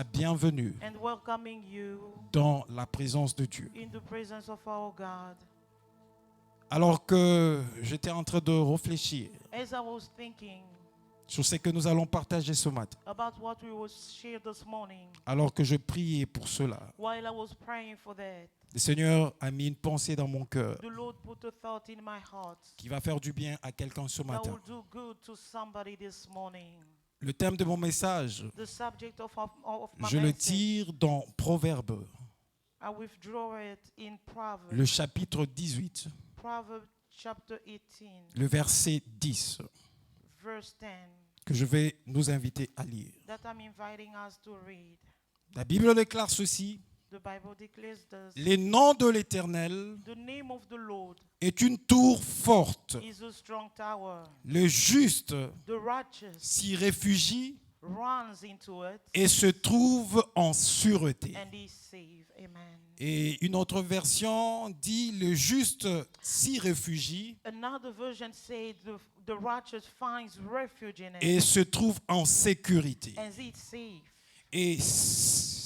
la bienvenue and welcoming you dans la présence de Dieu. in the presence of our God. Alors que j'étais en train de réfléchir As I was thinking sur ce que nous allons partager ce matin, about what we will share this morning, alors que je priais pour cela, while I was praying for that, le Seigneur a mis une pensée dans mon cœur the Lord put a thought in my heart qui va faire du bien à quelqu'un ce that matin. will do good to somebody this morning. Le thème de mon message, The subject of my je le message, tire dans Proverbes, I withdraw it in Proverbs. le chapitre 18, Proverbs chapter 18, le verset 10, verse 10, que je vais nous inviter à lire. that I'm inviting us to read. La Bible déclare ceci: The Bible declares this. les noms de l'Éternel The name of the Lord est une tour forte. is a strong tower. Le juste The righteous s'y réfugie runs into it et se trouve en sûreté. and is saved. Amen. Et une autre version dit: le juste s'y réfugie Another version says the righteous finds refuge in et it se trouve en sécurité. and is safe. Et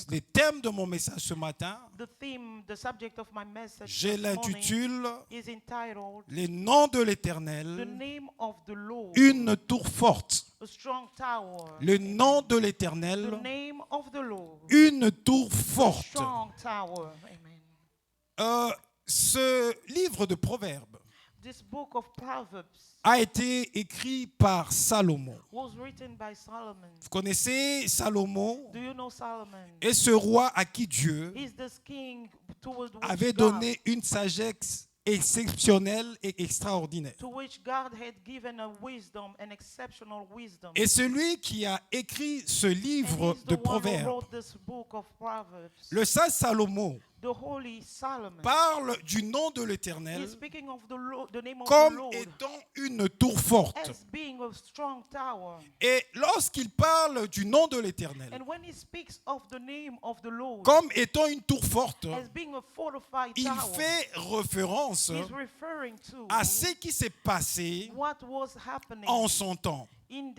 le thème de mon message ce matin, The subject of my message je this morning l'intitule is entitled les noms de The l'Éternel, Name of the Lord, une tour forte. a strong tower. Le nom de The l'Éternel, name of the Lord, une tour a forte. strong tower. Amen. Ce livre de Proverbes This book of Proverbs a été écrit par Salomon. was written by Solomon. Vous connaissez Salomon Do you know Solomon? et ce roi à qui Dieu He's this king toward which avait God, donné une sagesse exceptionnelle et extraordinaire. to which God had given a wisdom, an exceptional wisdom. Et celui qui a écrit ce And livre he's de the one who Proverbes, wrote this book of Proverbs. le sage Salomon, The holy Solomon. parle du nom de He's l'Éternel speaking of the name of the comme Lord étant une tour forte. as being a strong tower. Et lorsqu'il parle du nom de l'Éternel And when he speaks of the name of the Lord comme étant une tour forte, as being a fortified il tower, fait référence he's referring to à ce qui s'est passé what was happening en son temps. in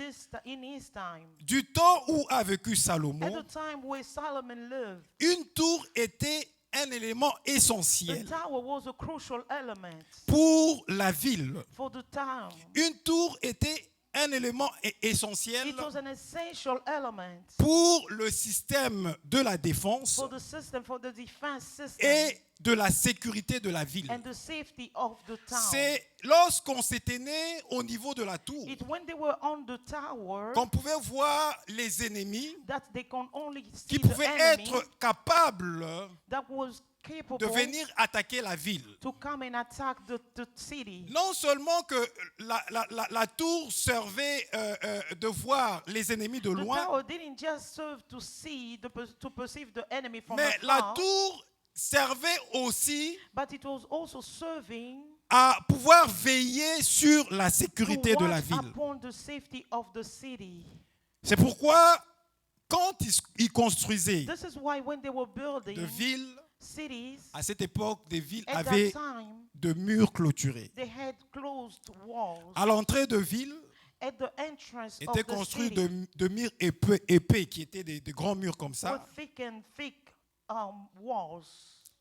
his time. Du temps où a vécu At Salomon, the time where Solomon lived, une tour était un élément the essentiel tower was a crucial element pour la ville. for the town. Une tour était un élément essentiel It was an essential element pour le système de la défense for the system, for the defense system et de la sécurité de la ville. and the safety of the town. C'est lorsqu'on s'était né au niveau de la tour It when they were on the tower qu'on pouvait voir les ennemis that they can only qui see the pouvaient enemy être capables that was de capable venir attaquer la ville. to come and attack the city. Non seulement que la tour servait de voir les ennemis de The loin, tower didn't just serve to see, to perceive the enemy from mais la afar, tour servait aussi but it was also serving à pouvoir veiller sur la to sécurité de la watch ville. upon the safety of the city. C'est pourquoi, quand ils construisaient This is why when they were de building villes, cities, à cette époque, des villes at that avaient time, de murs clôturés. they had closed walls. À l'entrée de ville, At the entrance of étaient the construits city de murs épais, qui étaient des grands murs comme were ça. thick walls,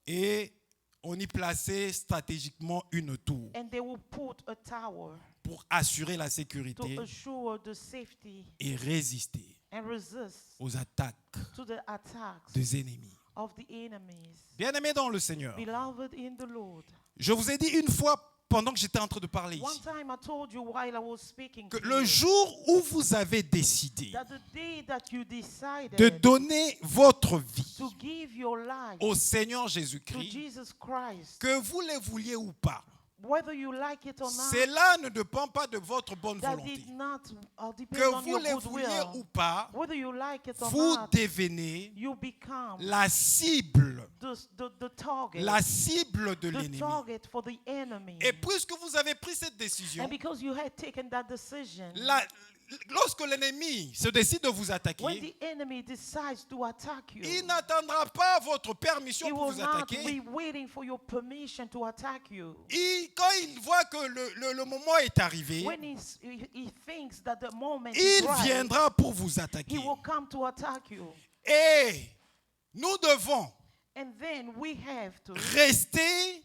Et on y plaçait stratégiquement une tour and they will put a tower pour assurer la to sécurité assure the safety et résister and resist aux attaques to the attacks des ennemis. of the enemies. Bien-aimés dans le Seigneur, Beloved in the Lord, je vous ai dit une fois pendant que j'étais en train de parler one ici, time I told you while I was speaking que to le you jour où vous avez décidé that the day that you de decided donner votre vie to give your life au Seigneur to Jésus-Christ, Jesus Christ, que vous le vouliez ou pas, whether you like it or not, cela ne dépend pas de votre bonne that volonté. did not depend Que on vous your le vouliez goodwill. ou pas, Whether you like it or vous not, devenez you become la cible the target, la cible de the l'ennemi. target for the enemy. Et puisque vous avez pris cette décision, And because you had taken that decision, lorsque l'ennemi se décide de vous when attaquer, the enemy decides to attack you, il n'attendra pas votre permission he pour will vous not attaquer. be waiting for your permission to attack you. Quand il voit que le moment est arrivé, When he thinks that the moment is il right, viendra pour vous he attaquer. will come to attack you. Et nous devons And then we have to rester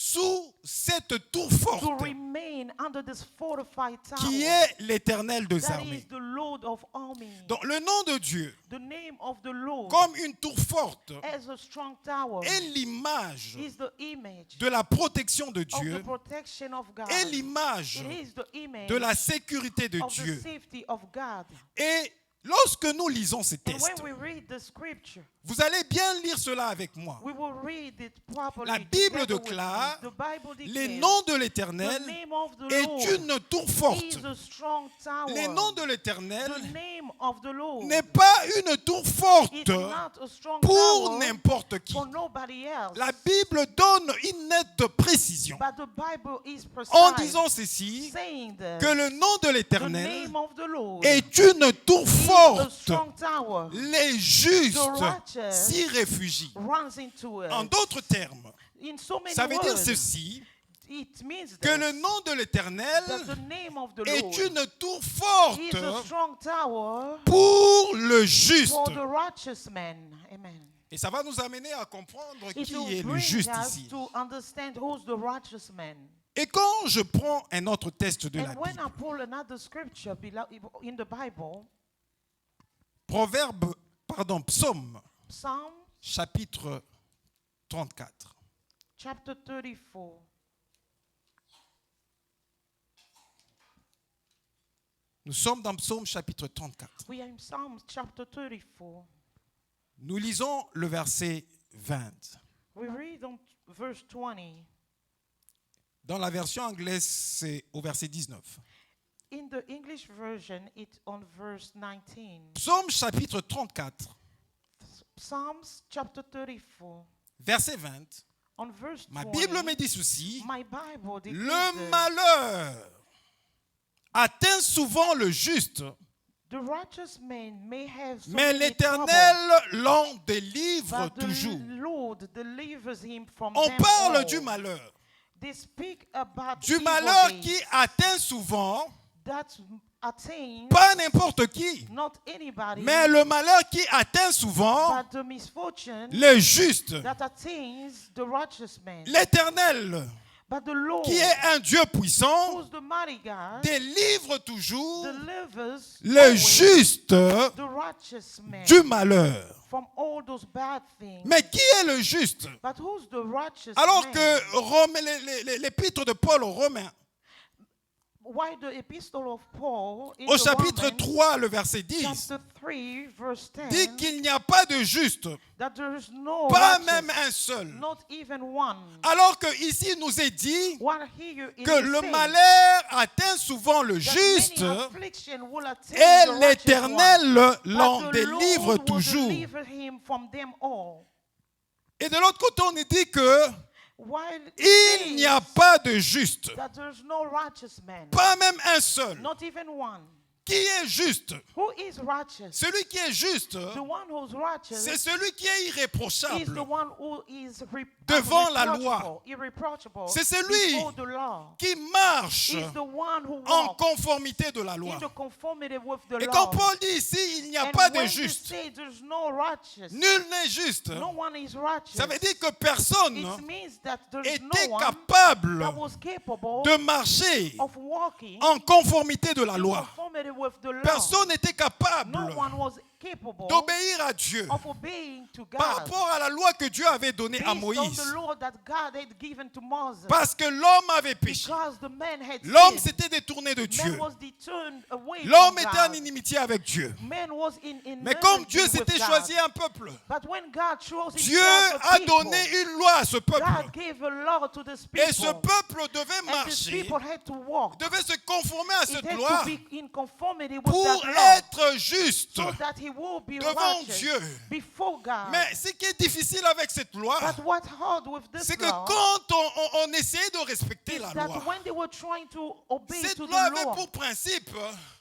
sous cette tour to forte remain under this fortified tower. qui est l'Éternel des That armées. is the Lord of armies. Donc le nom de Dieu, The name of the Lord comme une tour forte, as a strong tower est l'image is the image de la protection de of the Dieu, protection of God. est l'image It is the image de la sécurité de of the Dieu. safety of God. Et lorsque nous lisons ces And textes, when we read the scripture, vous allez bien lire cela avec moi. we will read it properly. La Bible together with déclare, me. The Bible les declares, noms de the l'Éternel name of the est Lord une tour forte. is a strong tower. Les noms de l'Éternel The name of the Lord n'est pas une tour forte is not a strong pour tower n'importe qui. for nobody else. La Bible donne une nette précision But the Bible is precise, en disant ceci, saying that que le nom de the l'Éternel name of the Lord est une tour is a forte. strong tower. Les justes The righteous s'y réfugient. runs into it. En d'autres termes, In so many ça veut dire words, ceci, it means que le this, nom de l'Éternel that the name of the est Lord une tour is a forte strong tower pour le juste. for the righteous man. Amen. Et ça va nous amener à comprendre It qui will est le bring juste us ici. to understand who's the righteous man. Et quand je prends un autre texte de la And when Bible, I pull another scripture in the Bible, Psaume, Psalm chapitre 34. chapter 34. Nous sommes dans Psaume chapitre 34. We are in Psalm chapter 34. Nous lisons le verset 20. We read on verse 20. Dans la version anglaise, c'est au verset 19. In the English version, it's on verse 19. Psaume chapitre 34, Psalms chapter 34, verset 20. on verse 20. Ma Bible me dit ceci. My Bible declares Le this. malheur atteint souvent le juste, The righteous man may have so mais many l'Éternel troubles, l'en délivre but the toujours. Lord delivers him from On them parle all. du malheur. They speak about Du evil malheur days qui atteint souvent, that attain pas n'importe qui, not anybody, mais le malheur qui atteint souvent but the misfortune les justes. that attains the righteous man. L'Éternel, But the Lord, qui est un Dieu puissant, who's the mighty God, délivre toujours delivers les always justes the righteous man du malheur. from all those bad things. Mais qui est le juste? But who's the righteous Alors man? que l'épître de Paul aux Romains, Why the epistle of Paul in au the chapitre Romans, 3, le verset 10, chapter 3, verse 10, dit qu'il n'y a pas de juste, that there is no pas righteous, même un seul. not even one. Alors que ici nous est dit What here it que is le saying, malheur atteint souvent le that juste many affliction will attain et the righteous one, l'Éternel but l'en the délivre Lord will toujours. deliver him from them all. Et de l'autre côté, on nous dit que While it il n'y a says pas de juste, that there's no righteous man, pas même un seul. not even one. Qui est juste? Who is righteous? Celui qui est juste, The one who's righteous c'est celui qui est is the irréprochable. one who is Devant la irreproachable, irreproachable C'est celui before the law. qui marche Is the one who en walks conformité de la loi. in the conformity with the Et law. quand Paul dit ici, il n'y a And pas de when you juste, say there's no righteous, nul n'est juste, no one is righteous, ça veut dire que personne it means that there's était no one capable that was capable de marcher of walking en conformité de la in loi. conformity with the law. Personne n'était capable No one was capable d'obéir à Dieu of obeying to God par rapport à la loi que Dieu avait donnée à based on Moïse. the law that God had given to Moses. Parce que l'homme avait péché. Because the man had L'homme sinned. s'était détourné de Man Dieu. was turned away L'homme from était en God. inimitié avec Dieu. Man was in Mais comme enmity Dieu with s'était God. choisi un peuple, But when God chose Dieu himself a a people, donné une loi à ce peuple. God gave a law to this people. Et ce peuple devait And these marcher, people had to walk. devait se conformer à It cette had loi to be in conformity with pour that law, être juste so that he will be devant righteous Dieu. before God. Mais ce qui est difficile avec cette loi, But what hard with this c'est que law quand on essayait de respecter is la that loi, when they were trying to obey cette to loi the avait law, pour principe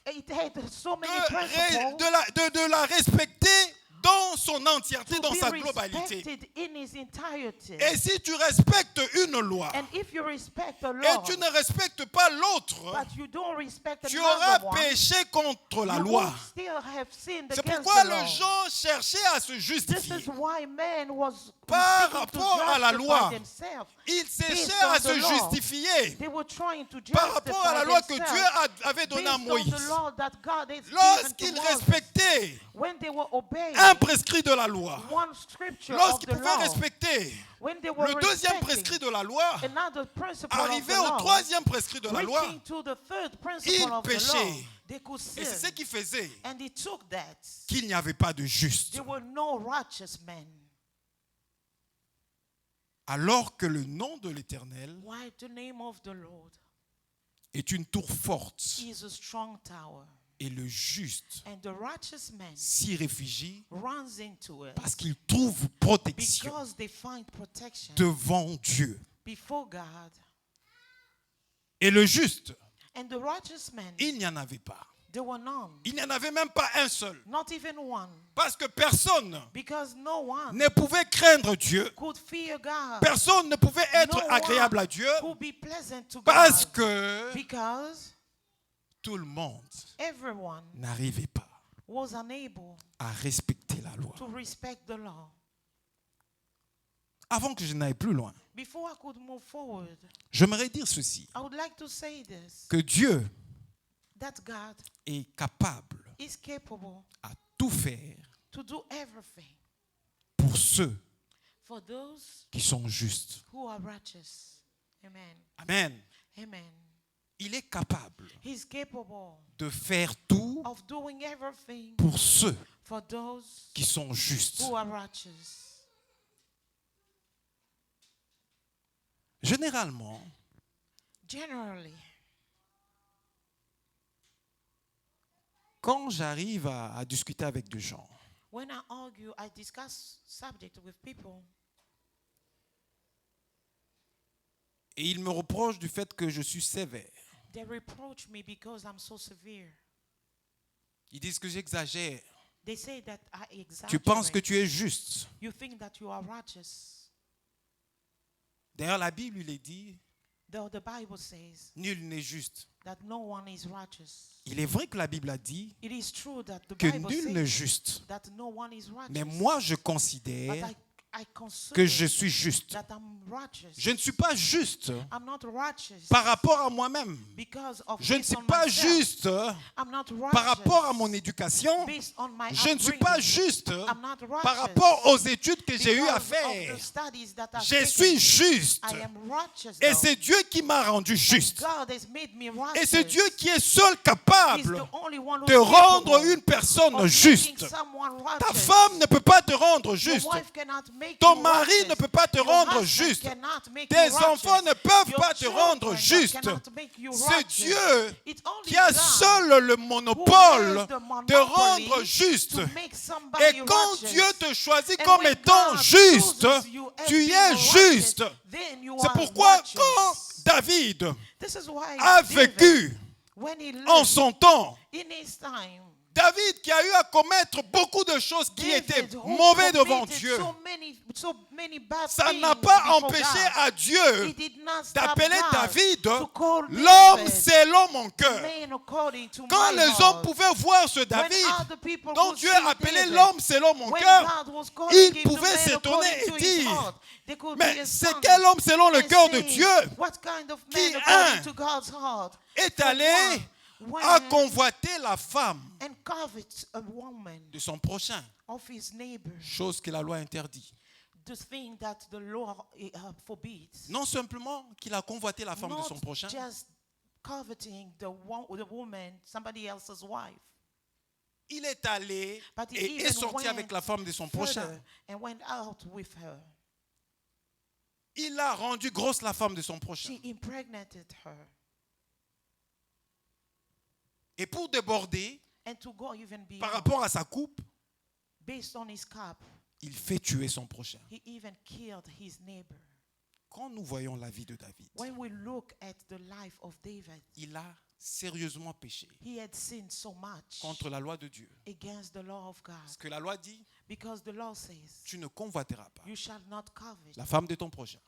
it had so many de principles la respecter dans son entièreté, to dans be sa globalité. respected in his entirety. Et si tu respectes une loi And if you respect the et law, tu ne respectes pas l'autre, but you don't respect tu auras another one, péché contre la you loi. will still have sinned C'est against pourquoi the les law. gens cherchaient à se This justifier. is why man was Par seeking to rapport à la loi, justify themselves. ils Based cherchaient on à the se law. justifier They were trying to par rapport à la loi que justify Dieu themselves avait donnée à based on the Moïse. law that God has given to Lorsqu'ils Moses. respectaient When they were obeying un prescrit de la loi, one scripture of lorsqu'ils the pouvaient law, respecter when they were le deuxième respecting prescrit de la loi, another principle of arrivé the au law, troisième prescrit de la loi, reaching to the third ils principle of the law, péchaient. they could Et c'est ce sin. qui faisait And he took that. qu'il n'y avait pas de juste. There were no righteous men. Alors que le nom de l'Éternel Why the name of the Lord est une tour forte is a strong tower, et le juste and the righteous man s'y réfugie runs into it parce qu'il trouve protection because they find protection devant Dieu. before God. Et le juste, And the righteous man, il n'y en avait pas. there were none, Il n'y en avait même pas un seul. not even one, Parce que personne because no one ne pouvait craindre Dieu. could fear God, Personne ne pouvait être no agréable one à Dieu could be pleasant to parce God, que because tout le monde everyone n'arrivait pas was unable à respecter la loi. to respect the law. Avant que je n'aille plus loin, Before I could move forward, j'aimerais dire ceci, I would like to say this, que Dieu that God est capable is capable à tout faire to do everything pour ceux for those qui sont justes. who are righteous. Amen. Amen. Amen. Il est capable He's capable de faire tout of doing everything pour ceux for those qui sont justes. who are righteous. Généralement, Generally, quand j'arrive à discuter avec des gens, when I argue, I discuss subject with people, et ils me reprochent du fait que je suis sévère. they reproach me because I'm so severe. Ils disent que j'exagère. They say that I exaggerate. Tu penses que tu es juste. You think that you are righteous. D'ailleurs, la Bible, il est dit, Though the Bible says nul n'est juste. that no one is righteous. Il est vrai que la Bible a dit It is true that the que Bible nul n'est says juste. that no one is righteous. Mais moi, je But considère I consider que je suis juste. that I'm righteous. Je ne suis pas juste I'm not righteous par rapport à moi-même. because of Je ne based suis on pas myself. juste I'm not righteous par rapport à mon éducation. based on my Je ne suis pas upbringing. juste I'm not righteous par rapport aux études que j'ai eu à because of faire. the studies that I've Je taken. suis juste. I am righteous, Et though. c'est Dieu qui m'a rendu juste. God has made me righteous. Et c'est Dieu qui est seul He's capable the only one who's de rendre capable une personne of juste. making someone Ta righteous. femme ne peut pas te rendre Your juste. wife cannot make Ton you mari righteous. ne peut pas te Your rendre husband juste. cannot make Tes you righteous. enfants ne peuvent Your pas te children rendre juste. cannot make you C'est righteous. Dieu It's only qui a God seul le who monopole has the de monopoly rendre juste. to make somebody Et quand righteous. Dieu te choisit And comme when étant God juste, chooses you as tu being es righteous, juste. then you C'est are pourquoi righteous. quand David This is why a David, vécu when he en lived son temps, in his time, David qui a eu à commettre beaucoup de choses qui étaient David, who mauvaises devant committed Dieu, so many bad ça things n'a pas before empêché God. à Dieu He did not stop d'appeler God David to call l'homme David selon mon cœur. man according to Quand my les heart. hommes pouvaient voir ce When David, other people dont could Dieu see appelait David, l'homme selon mon when cœur, God was calling ils him the pouvaient man s'étonner according et to his dire, heart, they could mais be c'est astonished quel homme selon le and cœur de say, Dieu what kind of qui, man un, according to God's heart est allé when à convoiter la femme and covet a woman de son prochain, of his neighbor, chose que la loi interdit. the thing that the law forbids. Non simplement qu'il a convoité la femme de Not son prochain, just coveting the woman, somebody else's wife, il est allé but he et est even sorti avec went la femme de son prochain. further and went out with her. Il a rendu grosse la femme de son prochain. She impregnated her. Et pour déborder And to go even beyond, par rapport à sa coupe, based on his cup, il fait tuer son prochain. he even killed his neighbor. Quand nous voyons la vie de David, When we look at the life of David, il a sérieusement péché he had sinned so much contre la loi de Dieu. against the law of God. Ce que la loi dit, Because the law says, tu ne convoiteras pas you shall not covet la femme de ton prochain.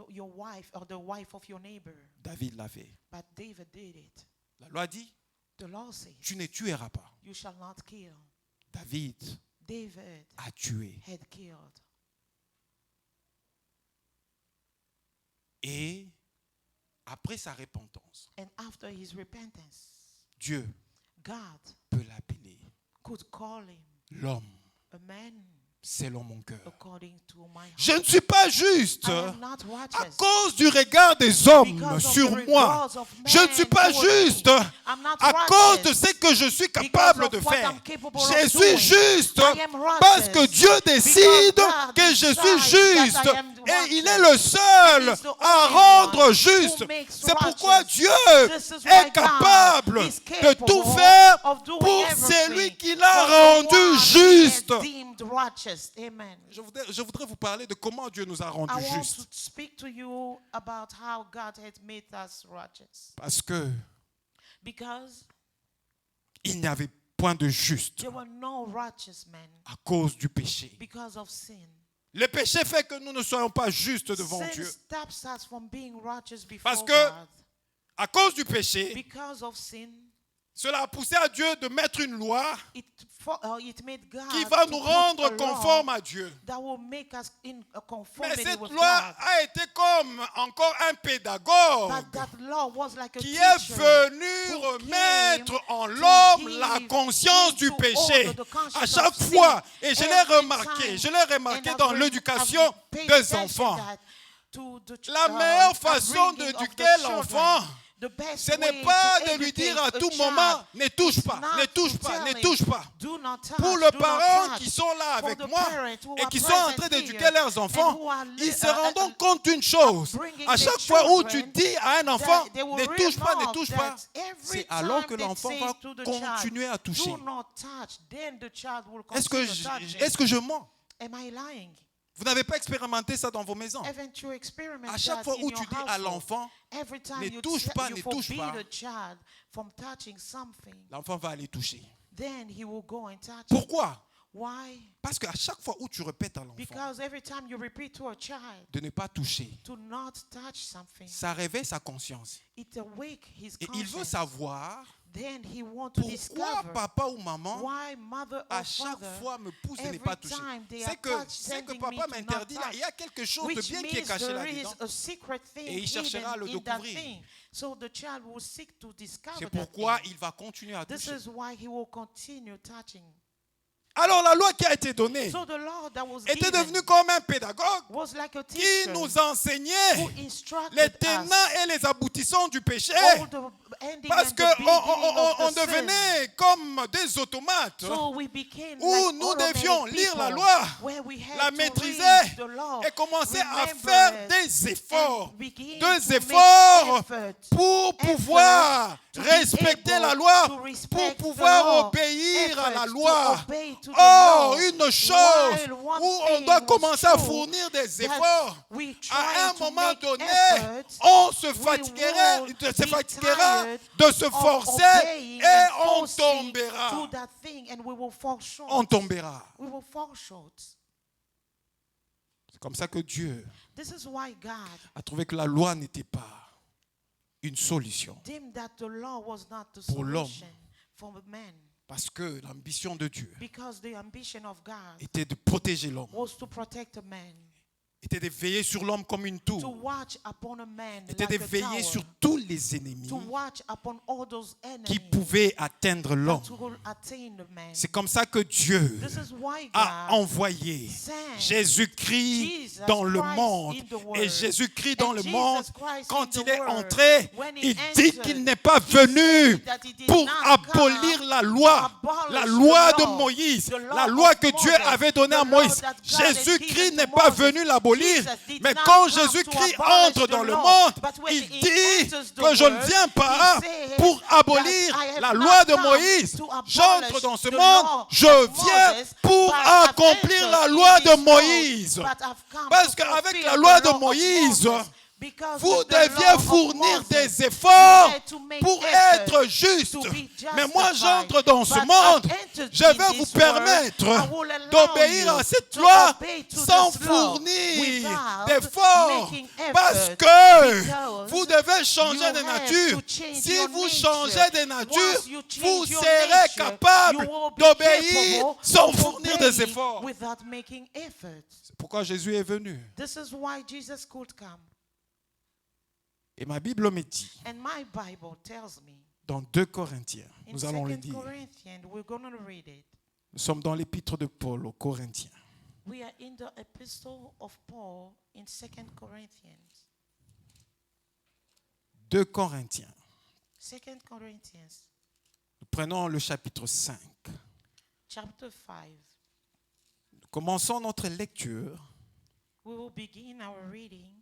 your wife or the wife of your neighbor. David l'a fait. But David did it. La loi dit, The law says, tu ne tueras pas. you shall not kill. David David a tué. had killed. Et après sa repentance, And after his repentance, Dieu God peut l'appeler could call him l'homme a man selon mon cœur. according to my Je heart. ne suis pas juste I am not à righteous cause du regard des hommes because of sur the moi. regards of Je ne men suis pas toward me. juste I'm not à cause de righteous ce que je suis because capable of de what faire. I'm capable Je of suis doing. juste I am righteous parce que Dieu décide God que je suis decides that juste. I am Et il est righteous. le seul And he's the à only rendre one juste. who makes C'est pourquoi righteous. Dieu This is why est God capable is de tout capable faire of doing pour everything celui qui for l'a the rendu one he juste. has deemed righteous. Amen. Je voudrais vous parler de comment Dieu nous a I rendus want to justes. speak to you about how God has made us righteous. Parce que Because il n'y avait point de juste there were no righteous men à cause du péché. because of sin. Le péché fait que nous ne soyons pas justes devant Sin Dieu. stops us from being righteous before Parce que God. à cause du péché, Because of sin, cela a poussé à Dieu de mettre une loi it made God qui va to nous put a rendre law conformes à Dieu. that will make us in a Mais conformity cette with loi God. a été comme encore un pédagogue But that law was like a qui est teacher venu who remettre came en to l'homme la give conscience du into péché. order the conscience À chaque of sin. fois, et je l'ai Every remarqué, time. je l'ai remarqué And dans I've l'éducation paid des attention enfants. that to the La meilleure façon upbringing of d'éduquer the l'enfant, children, the best ce n'est way pas to de lui dire à educate tout a moment, child ne touche is pas, not ne touche to pas, tell ne him, touche pas. do not touch, Pour les do not parents touch. qui sont là For avec the moi parents who et are qui sont en present train here d'éduquer leurs and enfants, who are ils se rendent compte d'une chose. bringing À their chaque fois où tu children, dis à un enfant, that they will ne touche pas, ne realize touche that pas, every c'est alors time que they l'enfant say va to the continuer à child, toucher. do not touch, then the child will Est-ce que continue touching. est-ce que je mens? Am I lying? Vous n'avez pas expérimenté ça dans vos maisons? Haven't you experienced À chaque that fois in où your tu dis à household? l'enfant, Every time ne you, touche pas, you ne touche forbid pas. a child from touching something, l'enfant va aller toucher. then he will go and touch it. Pourquoi? Why? Parce qu'à chaque fois où tu répètes à l'enfant Because every time you repeat to a child de ne pas toucher, to not touch something, ça réveille sa conscience. it awakes his Et il veut conscience. savoir Then he wants to pourquoi discover papa ou maman why mother à or chaque father, fois me pousse de ne every pas toucher. time they C'est are que sending papa me to m'interdit not là, touch, il y a quelque chose de which bien qui est means caché there is là-dedans. a secret thing Et il cherchera à le hidden in that découvrir. thing. So the child will seek to discover C'est that pourquoi thing. il va continuer à This toucher. is why he will continue touching. Alors la loi qui a été donnée So the law that was était given devenue comme un pédagogue was like a qui teacher nous enseignait who instructed les us tenants et les aboutissants du péché. all the ending Parce and the beginning qu'on of the sin. devenait comme des automates So we became où like nous automatic devions lire la people loi, where we had la to maîtriser read the law, et commencer à remember faire it, des efforts. and begin Des to make efforts effort pour pouvoir to be respecter able la loi, to pour respect the pouvoir law, obéir à la effort to loi. obey to the Oh, law. une chose While one où on thing doit was commencer à true, fournir des that efforts. we À un try to moment make donné, effort, on se we fatiguera, will se be fatiguera tired de se of forcer obeying et and on forcing to tombera. that thing, and we will fall short. On tombera. We will fall short. C'est comme ça que Dieu This is why God a trouvé que la loi n'était pas une solution. deemed that the law was not the Pour l'homme. solution for man, Parce que l'ambition de Dieu because the ambition of God était de protéger l'homme, was to protect a man, était de veiller sur l'homme comme une to tour, watch upon a man était like de a veiller tower, sur tous les ennemis to watch upon all those qui enemies pouvaient atteindre l'homme. that will attain the man. C'est comme ça que Dieu This is why a God envoyé sent Jésus-Christ Jesus dans le Christ monde. in the world. Et Jésus-Christ dans And le Jesus monde, Christ quand in il the est world, entré, when he il dit entered, qu'il n'est pas he venu said that he did pour not abolir come la loi, to abolish la the loi de law, Moïse, the law la loi of que Dieu Moses, avait donnée à the law Moïse. that God had Jésus-Christ given n'est to pas Moses. venu l'abolir, Jesus did mais not quand come to Jésus-Christ abolish entre the dans le law, monde, but when il he dit enters the que je ne world, viens pas he says pour that abolir I have la not loi de come Moïse. to abolish J'entre dans ce the monde, law je of viens Moses, pour but I've accomplir entered la in loi this de world, Moïse. but I've come Parce to qu'avec fulfill la the loi de law of Moïse, Moses. Because Vous with the law deviez of fournir Moses, des efforts you had to make pour effort être juste. to be Mais moi, justified. j'entre dans ce But monde. I've entered Je in vais vous this world. permettre I will allow d'obéir you à cette to loi obey to sans this law fournir without d'efforts. making Parce effort, que because vous devez you changer de have nature. to change Si your vous nature. changez de nature, Once you change vous your serez nature, capable you will be d'obéir capable sans of fournir des obeying efforts. without making effort. C'est pourquoi Jésus est venu. This is why Jesus could come. Et ma Bible me dit, And my Bible tells me, dans 2 Corinthiens, in nous allons le 2 dire. Corinthians, we're going to read it. Nous sommes dans l'épître de Paul aux Corinthiens. We are in the epistle of Paul in 2 Corinthians. 2 Corinthiens. 2 Corinthians, Nous prenons le chapitre 5. chapter 5. Nous commençons notre lecture We will begin our reading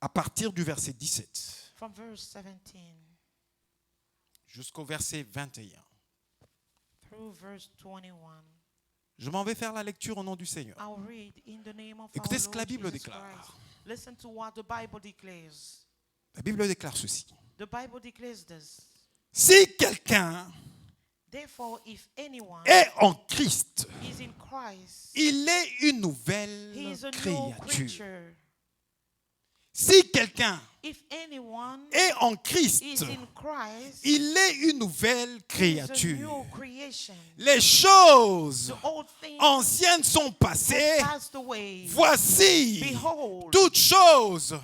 à partir du verset 17 from verse 17 jusqu'au verset 21. through verse 21. Je m'en vais faire la lecture au nom du Seigneur. I'll read in the name of Écoutez our ce que la Lord Bible Jesus déclare. Christ. Listen to what the Bible declares. La Bible déclare ceci. The Bible declares this. Si quelqu'un Therefore, if anyone est en Christ, is in Christ, il est une he nouvelle is a new créature. creature. Si quelqu'un If anyone est en is Christ, in Christ, il est une nouvelle he is a créature. new creation. Les choses The old things anciennes sont passées. have passed away. Voici, Behold, toutes choses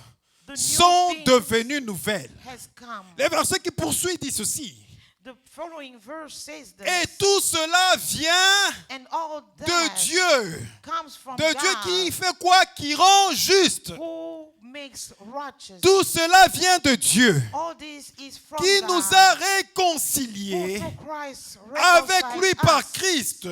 the new sont things devenues nouvelles. has come. Les versets qui poursuivent disent ceci. The following verse says Et this. tout cela vient And all de that Dieu. comes from De Dieu God, qui fait quoi? Qui rend juste. who makes righteous. Tout cela vient de Dieu. All this is from Qui God, nous a who réconciliés through Christ avec reconciled lui par us Christ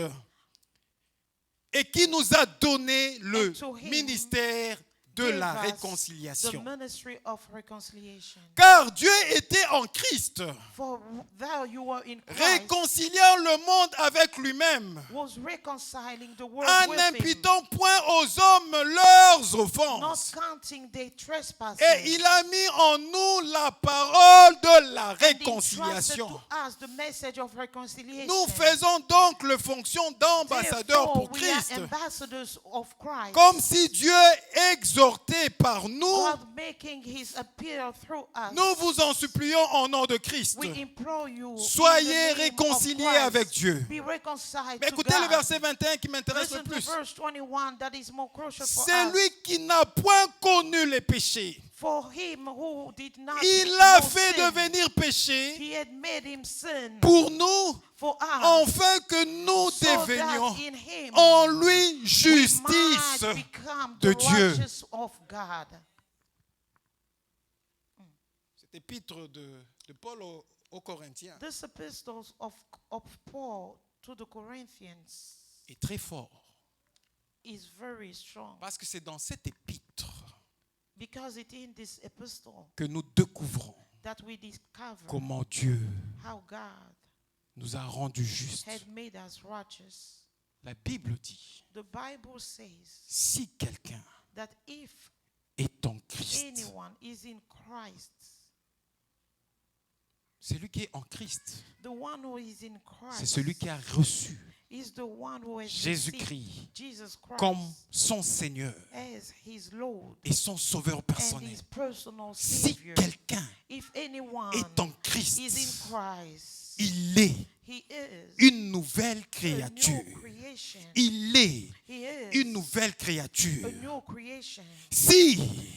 et qui nous a donné le And to him ministère de gave la us the réconciliation. ministry of reconciliation. Car Dieu était en Christ, For thou you were in Christ, réconciliant le monde avec lui-même, was reconciling the world en with him, n'imputant point aux hommes leurs not offenses. counting their trespasses. Et il a mis en nous la parole de la And entrusted réconciliation. to us the message of reconciliation. Nous faisons donc la fonction d'ambassadeurs Therefore, pour we are Christ, ambassadors of Christ. comme si Dieu exhortait par nous. God making his appeal through us. Nous vous en supplions au nom de Christ. We implore you, Soyez in the name of réconciliés Christ, avec Dieu. be reconciled Mais to écoutez le God. verset 21 qui m'intéresse le Listen to plus. verse 21 that is more crucial for C'est us. lui qui n'a point connu les péchés. For him who did not Il know l'a fait sin, devenir péché he had made him sin pour nous, for us, afin que nous so devenions that in him en lui we justice might become de the Dieu. righteous of God. Cet épître de Paul aux Corinthiens This epistles of Paul to the Corinthians est très fort. is very strong Parce que c'est dans cette épître because it in this epistle que nous découvrons that we discover comment Dieu how God nous a rendus justes. had made us righteous. La Bible dit, The Bible says si quelqu'un that if est en Christ, anyone is in Christ, celui qui est en Christ, the one who is in c'est Christ celui qui a reçu is the one who has received Jésus-Christ Jesus Christ comme son Seigneur as his Lord et son Sauveur and personnel. his personal Si Savior. quelqu'un If anyone est en is Christ, in Christ, il est he is une nouvelle a créature. new creation. Il est He is une nouvelle créature. a new creation. Si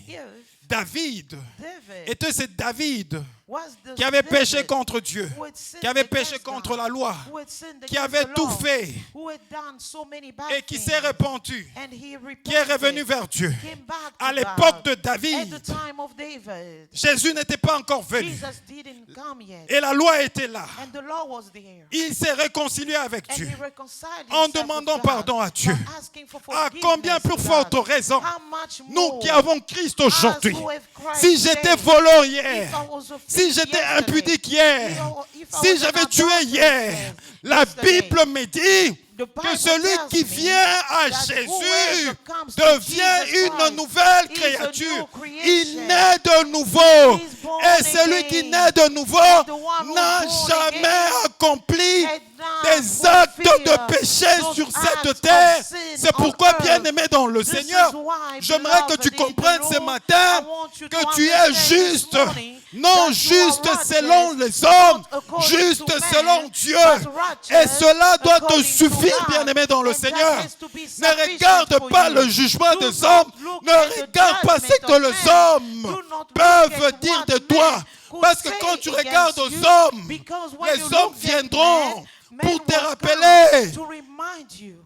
If David David était ce David was the qui avait péché David contre Dieu, who had sinned qui avait péché against contre God, la loi, who had sinned qui against avait the tout law, fait who had done so many bad et qui things, s'est repenti, and he qui est revenu repented, vers Dieu. came back À to l'époque God. de At the David, time of David, Jésus n'était pas encore venu Jesus didn't come yet, et la loi était là. and the law was there. Il s'est réconcilié avec And Dieu he reconciled en himself demandant with God pardon à Dieu. by asking for À forgiveness combien plus to forte God. raison, How much nous more qui avons Christ aujourd'hui, us who have Christ si j'étais today, voleur if hier, I was a si thief j'étais yesterday, impudique hier, if I si was j'avais an tué adulteress hier, la yesterday, Bible me dit, The que Bible celui tells qui me vient à that Jésus whoever comes to devient Jesus une Christ nouvelle is a créature. new creation. Il naît de nouveau. He is born Et celui qui again. naît de nouveau And the one who's n'a born jamais again accompli had not des actes de fulfilled péché those sur acts cette of terre. sin C'est on pourquoi, earth. bien-aimé dans le This Seigneur, is why, j'aimerais que tu beloved in the comprennes ce Lord, matin I want you to que tu es understand this juste, morning non that you are juste righteous, selon les not hommes, according juste to man, selon Dieu. but righteous Et cela doit te according to suffire, God. bien-aimé dans le And that Seigneur. has to be Ne sufficient regarde for pas you. le jugement Do des not hommes. look Ne at the regarde pas ce judgment que of les men. hommes Do not look peuvent at dire what de men toi. could Parce que say quand tu against regardes aux you, hommes, because when les you hommes look at viendront men, pour men te will rappeler come to remind you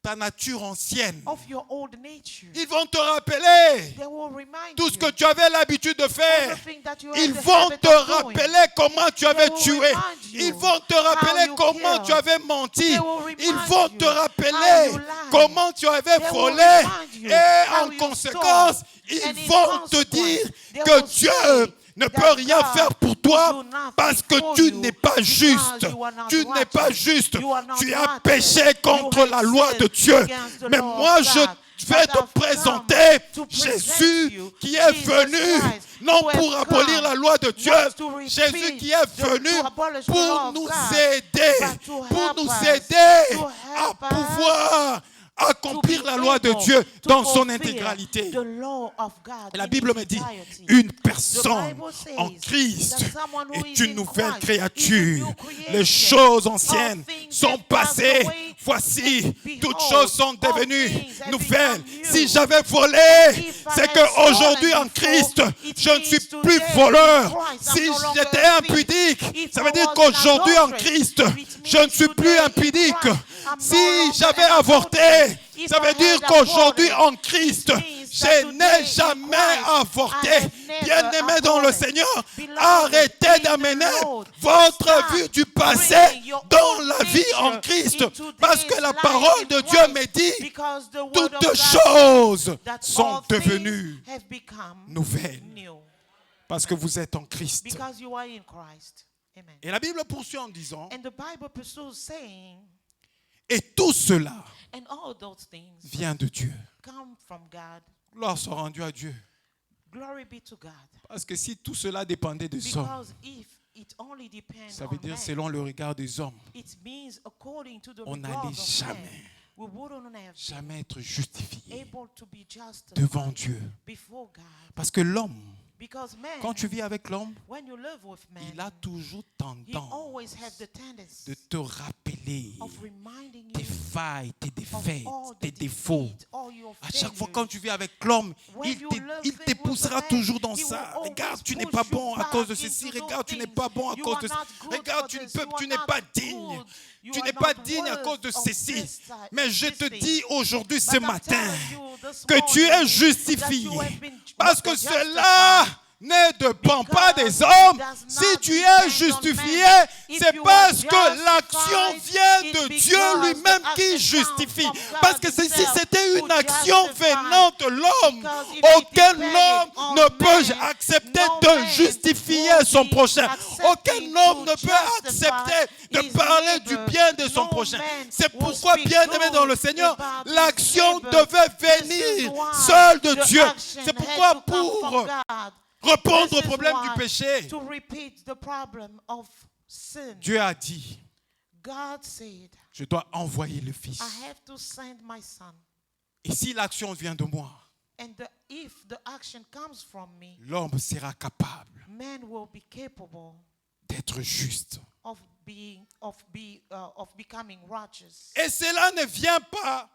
ta nature ancienne. of your old nature. Ils vont te rappeler They will remind tout ce you que tu avais l'habitude de faire. everything that you had Ils the vont habit te of doing. rappeler comment tu avais They will tué. remind you Ils vont te rappeler how you comment killed. tu avais menti. They will remind Ils vont te you how rappeler you lied. comment tu avais They will volé. remind you Et how en you conséquence, stole. ils And in vont te consequence, dire they que will Dieu say ne that peut rien God faire pour will toi do nothing parce que for tu you n'es pas because juste. you are not Tu n'es pas righteous. juste. You are not Tu as righteous. péché You contre have la loi de sinned Dieu. against the Mais law moi, of je God. vais But te I've présenter come to present Jésus you qui est Jesus venu, Christ, non who has pour abolir come la loi de Dieu, not to repeat Jésus qui est the- venu to abolish the law pour of nous God, aider, but to pour help nous us, aider to à help us pouvoir accomplir to be la loi de able Dieu to dans son fulfill intégralité. the law of God Et la in Bible its me dit, entirety. une The personne Bible says en Christ that someone who est is une in nouvelle Christ is a créature. new Les creation. choses All anciennes things sont have passed passées. away, Voici, and toutes behold, choses sont all devenues things have nouvelles. become new. Si j'avais volé, If I c'est had qu'aujourd'hui stolen en Christ, before, it je ne suis means plus today voleur. in Christ, I'm Si no longer j'étais a thief. impudique, If ça I veut dire was an qu'aujourd'hui en adulteress, Christ, it je ne means suis plus today in impudique. Christ, I'm no Si longer j'avais an avorté, adulteress. If ça veut I dire had qu'aujourd'hui aborted, en Christ, it means je that n'ai today in jamais Christ, avorté. I have never Bien-aimé dans le aborted. Seigneur, Beloved arrêtez in the d'amener Lord, votre stop vue du passé bringing your dans own la vie en nature Christ. into Parce today's que la life parole in de Dieu Christ, me dit, because the word toutes of God choses says that sont all things devenues have become nouvelles. new Parce que vous êtes en Christ. because you are in Christ. Amen. Et la Bible poursuit en disant, And the Bible pursues saying, et tout cela and all those things vient de Dieu. come from God. Gloire soit rendue à Dieu. Glory be to God. Parce que si tout cela dépendait des hommes, Because if it only depends ça on veut dire man, selon le regard des hommes, it means according to the on regard n'allait of man, jamais, we wouldn't have jamais être justifié been able to be justified devant Dieu. before God. Parce que l'homme, Because man, quand tu vis avec l'homme, when you live with man, il a toujours he tendance always have the tendency de te rappeler of reminding tes you failles, tes of défaites, all tes the défauts. defeats, all your À chaque fois failures. quand tu vis avec l'homme, When il you te- live il with t'époussera the man, toujours dans he will ça. always Regarde, tu n'es push pas you bon à back cause de ceci. into those Regarde, tu n'es things. pas bon à You cause are de ceci. not good Regarde, for tu this. You tu are n'es not pas digne. good. You Tu are n'es pas not digne à cause de worth of ceci. this type- Mais je te this dis thing. aujourd'hui, But ce I'm matin, telling you this que tu es morning justifié. that you have been Parce que justified. cela ne dépend pas des Because hommes. it does Si not tu es depend on justifié, man. If c'est you parce are que l'action justified, vient it's de because Dieu the lui-même qui action justifie. comes from Parce que God si himself c'était who une action justifies. venant de l'homme, Because if it aucun depended homme on ne peut man, accepter no de man justifier will son be prochain. accepting Aucun homme to ne peut justify accepter de his parler du neighbor. bien de son No prochain. man C'est will pourquoi, speak bien aimé dans le good Seigneur, about his l'action neighbor. devait This is venir why seule de the Dieu. action C'est had pourquoi to come from pour God. répondre This au is problème why, du péché, to repeat the problem of sin, Dieu a dit, God said, je dois envoyer le Fils. I have to send my son. Et si l'action vient de moi, And if the action comes from me, l'homme sera capable man will be capable d'être juste. of becoming righteous. Et cela ne vient pas.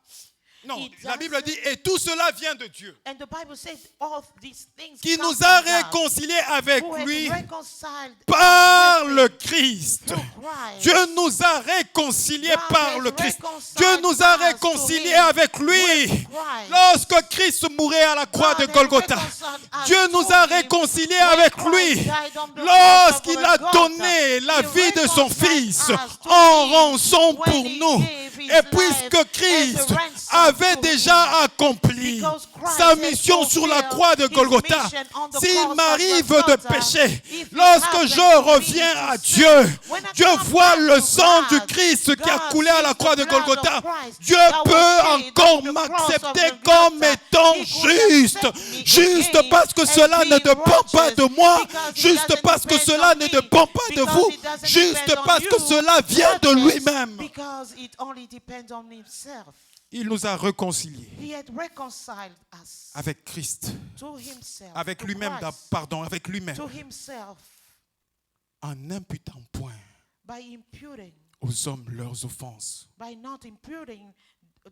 Non, It la Bible doesn't- dit, et tout cela vient de Dieu, And the Bible says all these things qui come nous a from God, réconciliés avec who has lui reconciled par us le with Christ. through Christ. Dieu nous a réconciliés God par has le Christ. reconciled Dieu nous a us to réconciliés him avec lui. with Christ. Lorsque Christ mourait à la croix de God has Golgotha, reconciled us Dieu nous to a him réconciliés when avec Christ lui. died on the cross of Lorsqu'il a Golgotha. donné la He vie de son reconciled Fils us to en him rançon when pour he nous. gave his Et life puisque as a Christ ransom avait to déjà him. accompli Because Christ sa has mission sur la fulfilled croix de his Golgotha. mission on the S'il cross of m'arrive de Golgotha, pécher, if it lorsque happens je to me reviens to à sin, Dieu, when I Dieu come voit back le to sang du God, Christ qui a God coulé à la sees croix the de blood of Golgotha. Christ Dieu that was peut shed encore on the cross of m'accepter Golgotha. comme étant He could juste, accept me juste again parce que and cela be ne dépend pas righteous, de moi, because it juste doesn't parce que depend cela on ne me, dépend pas de because vous, it doesn't juste depend on parce que you, cela vient de others, lui-même. because it only depends on himself. Il nous a réconciliés He had reconciled us avec Christ, to himself, avec to lui-même, Christ, avec lui-même, to himself, en n'imputant point by imputing, aux hommes leurs offenses, by not imputing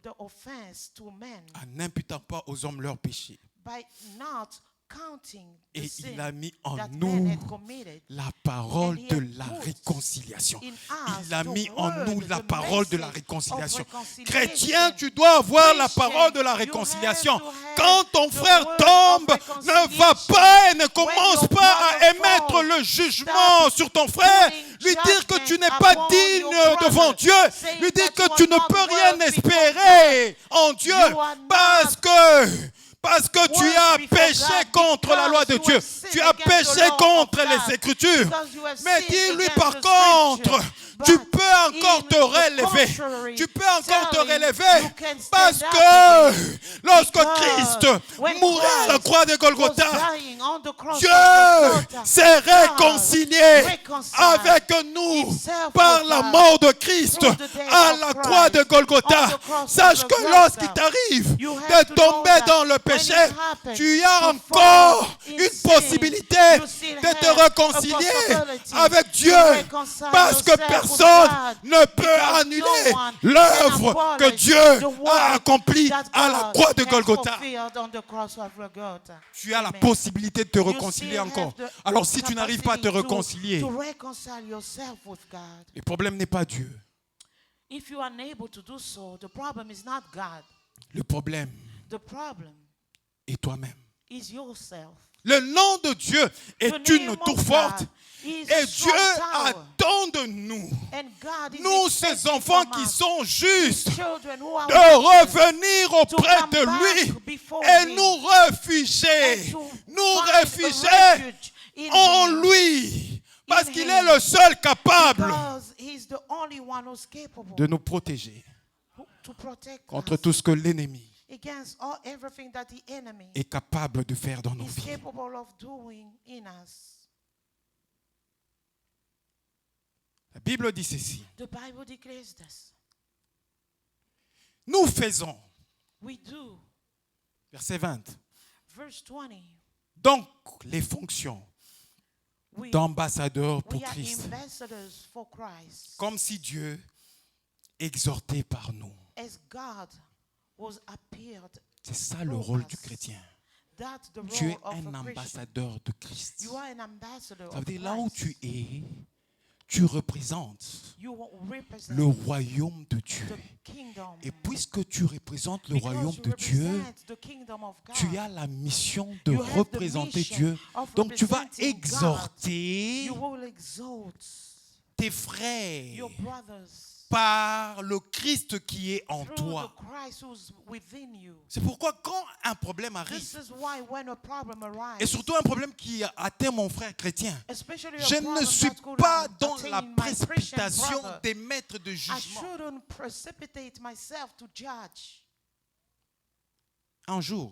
the offense to men, en n'imputant pas aux hommes leurs péchés. by not counting the Et sin il a mis en that men nous had committed. la parole And he de had la put réconciliation. in us Il a the mis en nous word, la the parole de la message réconciliation. of reconciliation. Chrétien, tu dois avoir la Christian, parole de la you réconciliation. have to have Quand ton the frère word tombe, of ne va reconciliation. pas et ne When commence your pas à brother émettre falls, le jugement stop sur ton frère. putting Lui dire que tu judgment n'es pas upon digne your brother, devant Dieu. saying Lui dire that que you tu are ne not peux rien worthy before espérer en Dieu You are parce not que tu worthy as before péché God contre la loi de because Dieu. you have sinned Tu as against the péché law of contre God, les Écritures. because you have Mais sinned dis-lui against par the contre, Scripture. tu But peux encore in te the relever. contrary, Tu peux encore te tell him relever you can stand parce up que again. lorsque Because Christ when mourait à la Christ croix de was Golgotha, dying on the cross Dieu of Golgotha, s'est God réconcilié reconciled avec nous himself par with la us mort de Christ through the death à of la Christ croix de on Golgotha. the cross of Sache que Golgotha. lorsqu'il t'arrive You have de to know tomber that dans le when péché, it happens tu as to encore fall in une sin, possibilité you still de te have a réconcilier possibility avec to Dieu reconcile parce que yourself with personne God, ne peut because annuler no one l'œuvre can que abolish Dieu the a work accomplie that à la God croix de has Golgotha. fulfilled on the cross of Golgotha. Tu as la Amen. possibilité de te You réconcilier still encore. have the Alors si tu n'arrives pas à te capacity réconcilier, to reconcile yourself with God. le problème n'est pas Dieu. If you are unable to do so, the problem is not God. Le problème The problem est toi-même. is yourself. Le nom de Dieu The est une name tour of forte God is et a Dieu strong tower. attend de nous, And God is nous ces expecting enfants from qui us, sont justes, children who are de righteous, revenir auprès come de back lui before et him nous and réfugier, to nous find a réfugier refuge in en him, lui, parce in qu'il him, est le seul capable because he's the only one who's capable de nous protéger to protect contre us tout ce que l'ennemi against everything that the enemy est capable de faire dans nos is vies. capable of doing in us. La Bible dit ceci. The Bible declares this. Nous faisons, We do. verset 20, Verse 20. donc les fonctions We d'ambassadeurs pour are Christ, ambassadors for Christ. comme si Dieu exhortait par nous. As God was appeared, C'est ça le rôle du chrétien. that's the Tu role es of un a Christian. ambassadeur de Christ. You are an ambassador Ça veut of dire là où Christ. tu es, tu représentes You represent le royaume de Dieu. the kingdom. Et puisque tu représentes le Because royaume you de Dieu, represent the kingdom of God. tu as la mission de You have the représenter mission Dieu. of Donc tu vas representing God. exhorter You will exalt tes frères your brothers par le Christ qui est en through toi. the Christ who's within you. C'est pourquoi quand un problème This arrive, is why when a problem arises, et surtout un problème qui atteint mon frère chrétien, especially a je problem ne suis that could pas dans attain la my Christian précipitation brother, d'émettre de I jugement. shouldn't precipitate myself to judge. Un jour,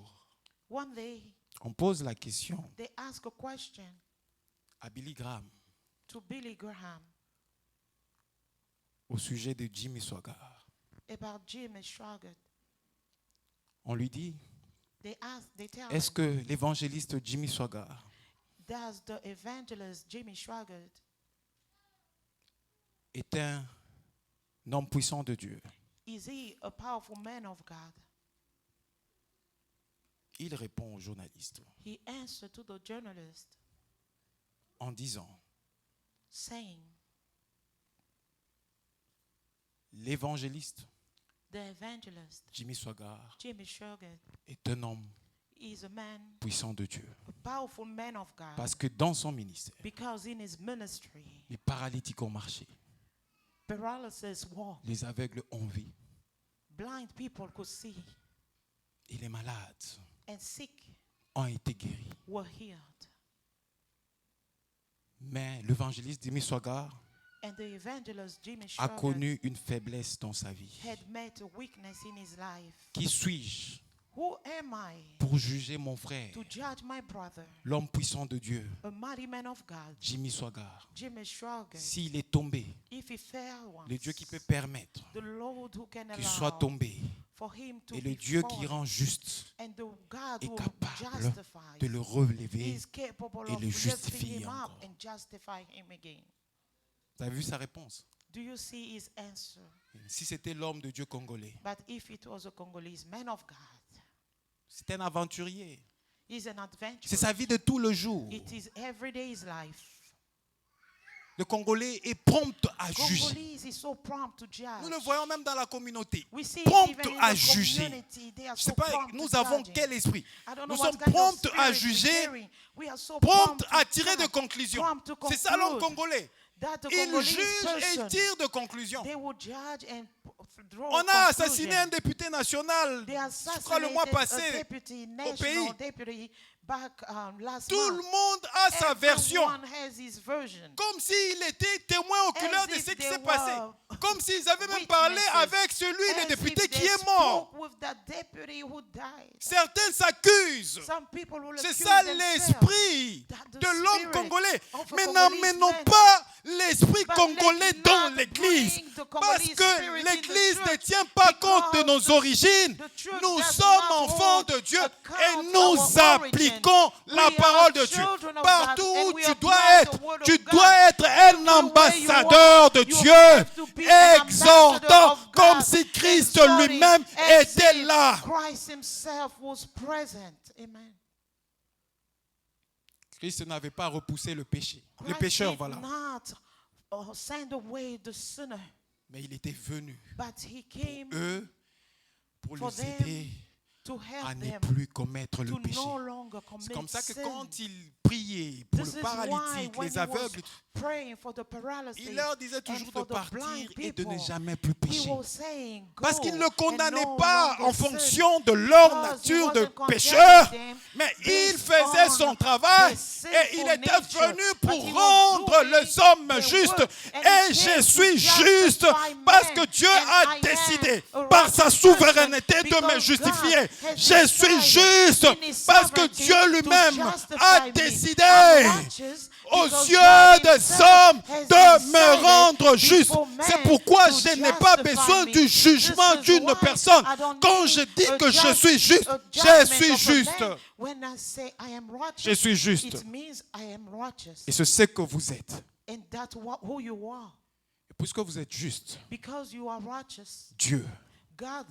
One day, on pose la question they ask a question à Billy Graham to Billy Graham au sujet de Jimmy Swaggart. about Jimmy Swaggart. On lui dit, They tell est-ce him, que l'évangéliste Jimmy Swaggart does the evangelist Jimmy Swaggart est un homme puissant de Dieu? is he a powerful man of God? Il répond au journaliste He answered to the journalist en disant, saying, l'évangéliste the evangelist Jimmy Swaggart Jimmy Swaggart est un homme is a man, puissant de Dieu. a powerful man of God, Parce que dans son ministère, because in his ministry, les paralytiques ont marché, paralysis walk, les aveugles ont vu, blind people could see, et les malades and sick ont été guéris. were healed. Mais l'évangéliste Jimmy Swaggart And the evangelist Jimmy a Swaggart connu une faiblesse dans sa vie. had met a weakness in his life. Qui suis-je Who am I pour juger mon frère, to judge my brother, l'homme puissant de Dieu, a mighty man of God, Jimmy Swaggart? Jimmy Swaggart? S'il est tombé, If he fell once, le Dieu qui peut permettre the Lord who can qu'il soit allow tombé, for him to et le be Dieu qui fallen, rend juste and the God est who capable justifies de le relever. is capable et of le lifting justifier him up encore. and justify him again. Tu as vu sa réponse? Do you see his answer? Si c'était l'homme de Dieu congolais, But if it was a Congolese man of God, c'est un aventurier. he's an C'est adventurer. sa vie de tout le jour. It is every day's life. Le Congolais est prompt à juger. Congolese is so prompt to judge. Nous le voyons même dans la communauté. We see Prompt even in à the juger. community, they are Je ne sais so pas, prompt nous to avons judging. quel esprit? I don't know Nous what sommes kind of prompts à spirit we're juger, carrying. We are so prompts à to tirer de judge, conclusions. prompt to C'est ça l'homme conclude. congolais. That the Il Congolese juge et person, tire de conclusions. they will judge and draw On a assassiné conclusion. un député national, They je crois le mois assassinated a passé. deputy, pays. national deputy back last Tout le month. monde a sa version. Everyone has his version. Comme s'il était témoin oculaire de As if ce qui they s'est passé. were Comme s'ils avaient même parlé witnesses. avec celui, le As député if qui they est mort. spoke with that deputy who died. Certains s'accusent. Some people will C'est accuse ça themselves l'esprit that the de l'homme spirit congolais. of a Mais Congolese n'emmenons man, pas l'esprit but congolais let's dans not l'église. bring the Parce Congolese spirit que in l'église the ne church tient pas compte de because nos origines. the church Nous does sommes not enfants hold de Dieu account et of nous our appliquons origin. la We parole are de Dieu. children of Partout God, and où we tu apply dois the être, word of tu God. dois être un Everywhere you ambassadeur de walk, you Dieu, have to be an exhortant ambassador of comme God, si Christ exhorting lui-même as était if là. Christ himself was present. Amen. Christ n'avait pas repoussé le péché. Le Christ pécheur, did voilà. not send away the sinner, Mais il était venu but he came eux pour for les them aider to à help ne them plus commettre le to péché. no longer C'est commit comme ça que sin. quand il priait pour This le is paralytique, why when les he was aveugles, praying for the paralysis il leur disait and toujours de for the partir blind et de ne people, jamais plus he pécher. was saying, Parce "Go qu'il ne le and condamnait no pas longer en sin," fonction de leur because he nature de wasn't condemning pécheur, them mais il based faisait on son travail their et il sinful était nature, venu but pour he was rendre doing les hommes their justes. work, and Et he je came to suis justify juste parce men, que Dieu and a I am décidé a par sa righteous souveraineté person de me because justifier. God has Je suis decided juste in his parce que sovereignty Dieu to lui-même justify a me. décidé I'm righteous aux because yeux God des himself hommes has de me decided rendre juste. before man C'est pourquoi to je n'ai pas justify besoin me. du jugement This is d'une why personne. I don't Quand need je dis a que je judge- suis juste, a je judgment suis of a juste. man. When I say I am righteous, Je suis juste. it means I am righteous. Et c'est ce que vous êtes. And that's who you are. Et puisque vous êtes juste, Because you are righteous, Dieu God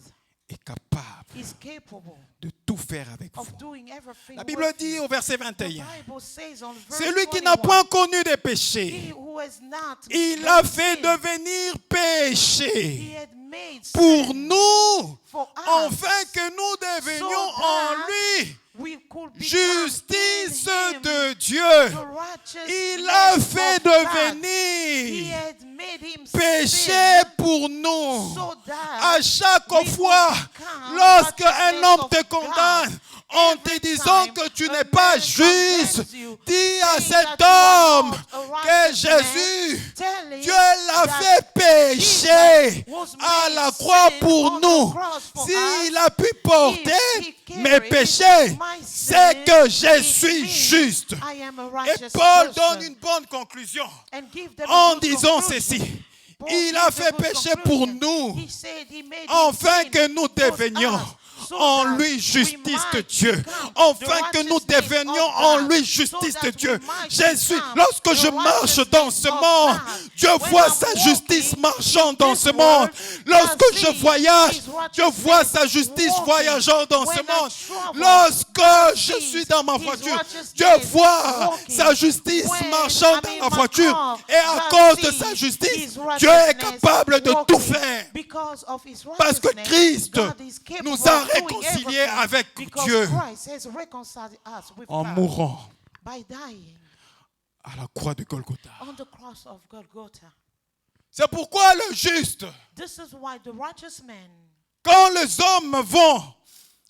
est capable is capable de tout faire avec of vous. doing everything. La Bible with dit you. au verset The 21, Bible says on verse celui qui 21, n'a point connu des he péchés, who has not il a made fait sin, devenir he péché had made pour sin nous, for us, afin que nous devenions so en that lui we could become justice in him de Dieu. the righteousness Il a fait of God. He devenir had made him péché sin pour nous. so that À chaque we fois, could become lorsque un righteousness homme of te God. condamne en te Every disant time que tu a n'es pas man juste, condemns you, dis à saying cet that you are homme not a que righteous man, Jésus, tell him Dieu l'a that fait pécher Jesus was à made la croix sin pour on the nous. cross for S'il us, a pu porter he mes carried péchés, my c'est sin, que je it suis means juste. I am a Et righteous Paul person. donne une bonne conclusion And give them a en good disant conclusion. ceci. Paul Il gives a a fait good péché conclusion. pour nous, He said he made afin him que sin nous for devenions us, so en that lui we justice de might Dieu. become Afin the que nous righteousness devenions of en God, lui so justice that de we Dieu. might Je suis, become lorsque the je marche dans ce righteousness monde, of God. je When vois I'm sa walking justice marchant in dans this ce monde. world, Lorsque I je see voyage, his je vois righteousness sa justice walking. voyageant dans When ce I monde. travel, Lorsque je sees suis dans ma his voiture, righteousness je vois walking. sa justice When marchant I'm dans in la my voiture. car, Et à God cause de sees sa justice, his Dieu est righteousness capable de tout walking. faire. Because of his Parce que righteousness, Christ God is capable nous a of doing réconciliés everything. avec Because Dieu Christ has reconciled us with en God mourant by dying à la croix de Golgotha. on the cross of Golgotha. C'est pourquoi le juste This is why the righteous man quand les hommes vont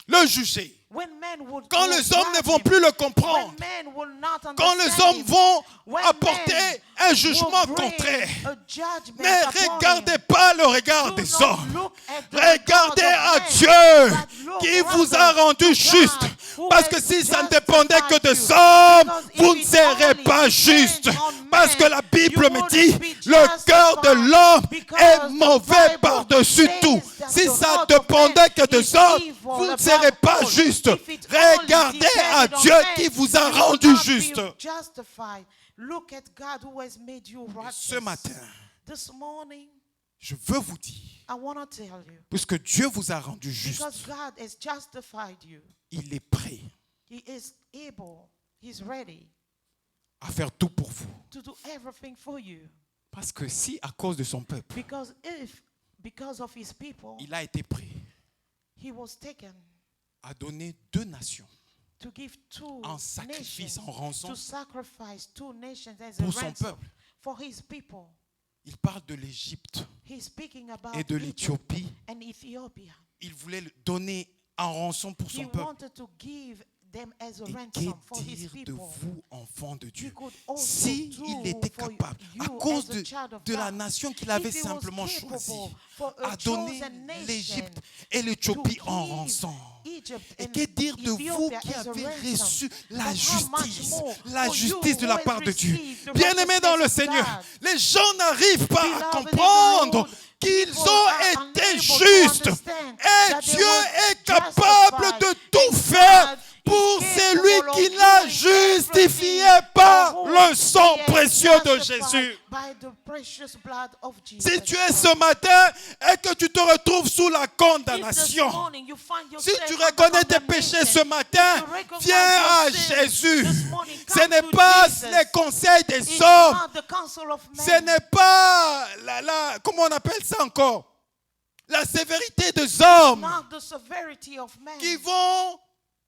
le juger, when men would quand go les hommes ne judge vont him, plus le comprendre, when men will not quand les understand hommes him, vont when apporter men un jugement will bring contraire, a judgment ne upon regardez him. pas le regard Do des not hommes. look at the Regardez regard à of men, Dieu but look qui rather vous a rendu to juste. God who Parce has que si ça ne justified dépendait que you. des hommes, Because if vous ne it serez only pas depends juste. on Parce que men, la Bible you me wouldn't dit, be le cœur de justified, l'homme because est the mauvais Bible par-dessus says tout. that Si the ça heart of dépendait man que des is hommes, evil vous ne above serez pas all. juste. If it only Regardez à depended on Dieu men, qui vous a you would rendu not be juste. justified. Look at God who has made you righteous. Ce matin, This morning, je veux vous dire, I want to tell you, puisque Dieu vous a rendu juste, because God has justified you, il est prêt He is able, He's ready à faire tout pour vous. to do everything for you. Parce que si à cause de son peuple, Because of His people, il a été prêt He was taken à donner 2 nations to give two en sacrifice, nations, en rançon to sacrifice 2 nations as pour a son ransom peuple. for His people. Il parle de l'Égypte He's speaking about et de Egypt l'Éthiopie. and Ethiopia. Il voulait le donner en rançon pour He son peuple. wanted to give them as a Et ransom for His que dire de people. vous, enfants de He Dieu, could also si do il était for capable, à you cause as a child of de la God, nation qu'il if avait he was simplement capable choisie, for a à donner chosen nation l'Égypte et to l'Éthiopie en give rançon. Egypt Et and que dire de vous Ethiopia qui as a avez ransom? reçu la But how much justice, more la for you justice de who la has part de Dieu. received the Bien-aimés dans le righteousness of Seigneur, God? les gens n'arrivent pas à Beloved in the comprendre Lord, qu'ils people ont are été unable to justes. understand Et that they Dieu were est capable justified. de tout And faire God is pour capable celui of qui l'a doing justifié everything par for whom le sang He has précieux de justified Jésus. by the precious blood of Jesus. Si tu es ce matin et que tu te retrouves sous la If this condamnation, morning you find si yourself tu under reconnais tes condemnation, péchés ce matin, if you recognize viens à your sin Jésus. this morning, Ce come n'est to pas Jesus. les conseils des It's hommes. not the counsel of Ce men. n'est pas comment on appelle ça encore? La sévérité des hommes Not the severity of men. qui vont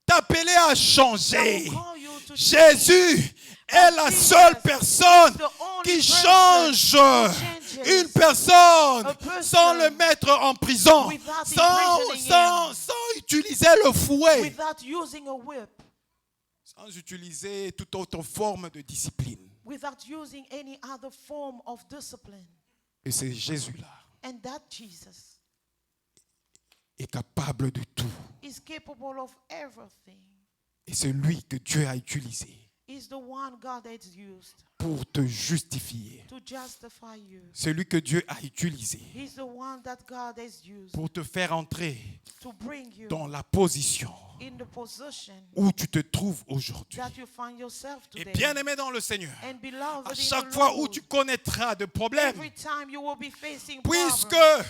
t'appeler à That changer. will call you to Jésus est la seule personne qui change une personne sans le mettre en prison, sans utiliser le fouet, without using a whip, sans utiliser toute autre forme de discipline. without using any other form of discipline. Et c'est Jésus-là And that Jesus est capable de tout. is capable of everything. Et c'est lui que Dieu a utilisé Is the one God has used pour te justifier. to justify you. Celui que Dieu a utilisé He's the one that God has used pour te faire entrer to bring you dans la position in the position où tu te trouves aujourd'hui. that you find yourself Et today. bien aimé dans le Seigneur, And beloved à in chaque the fois où Lord, tu connaîtras de problèmes, every time you will be facing puisque problems,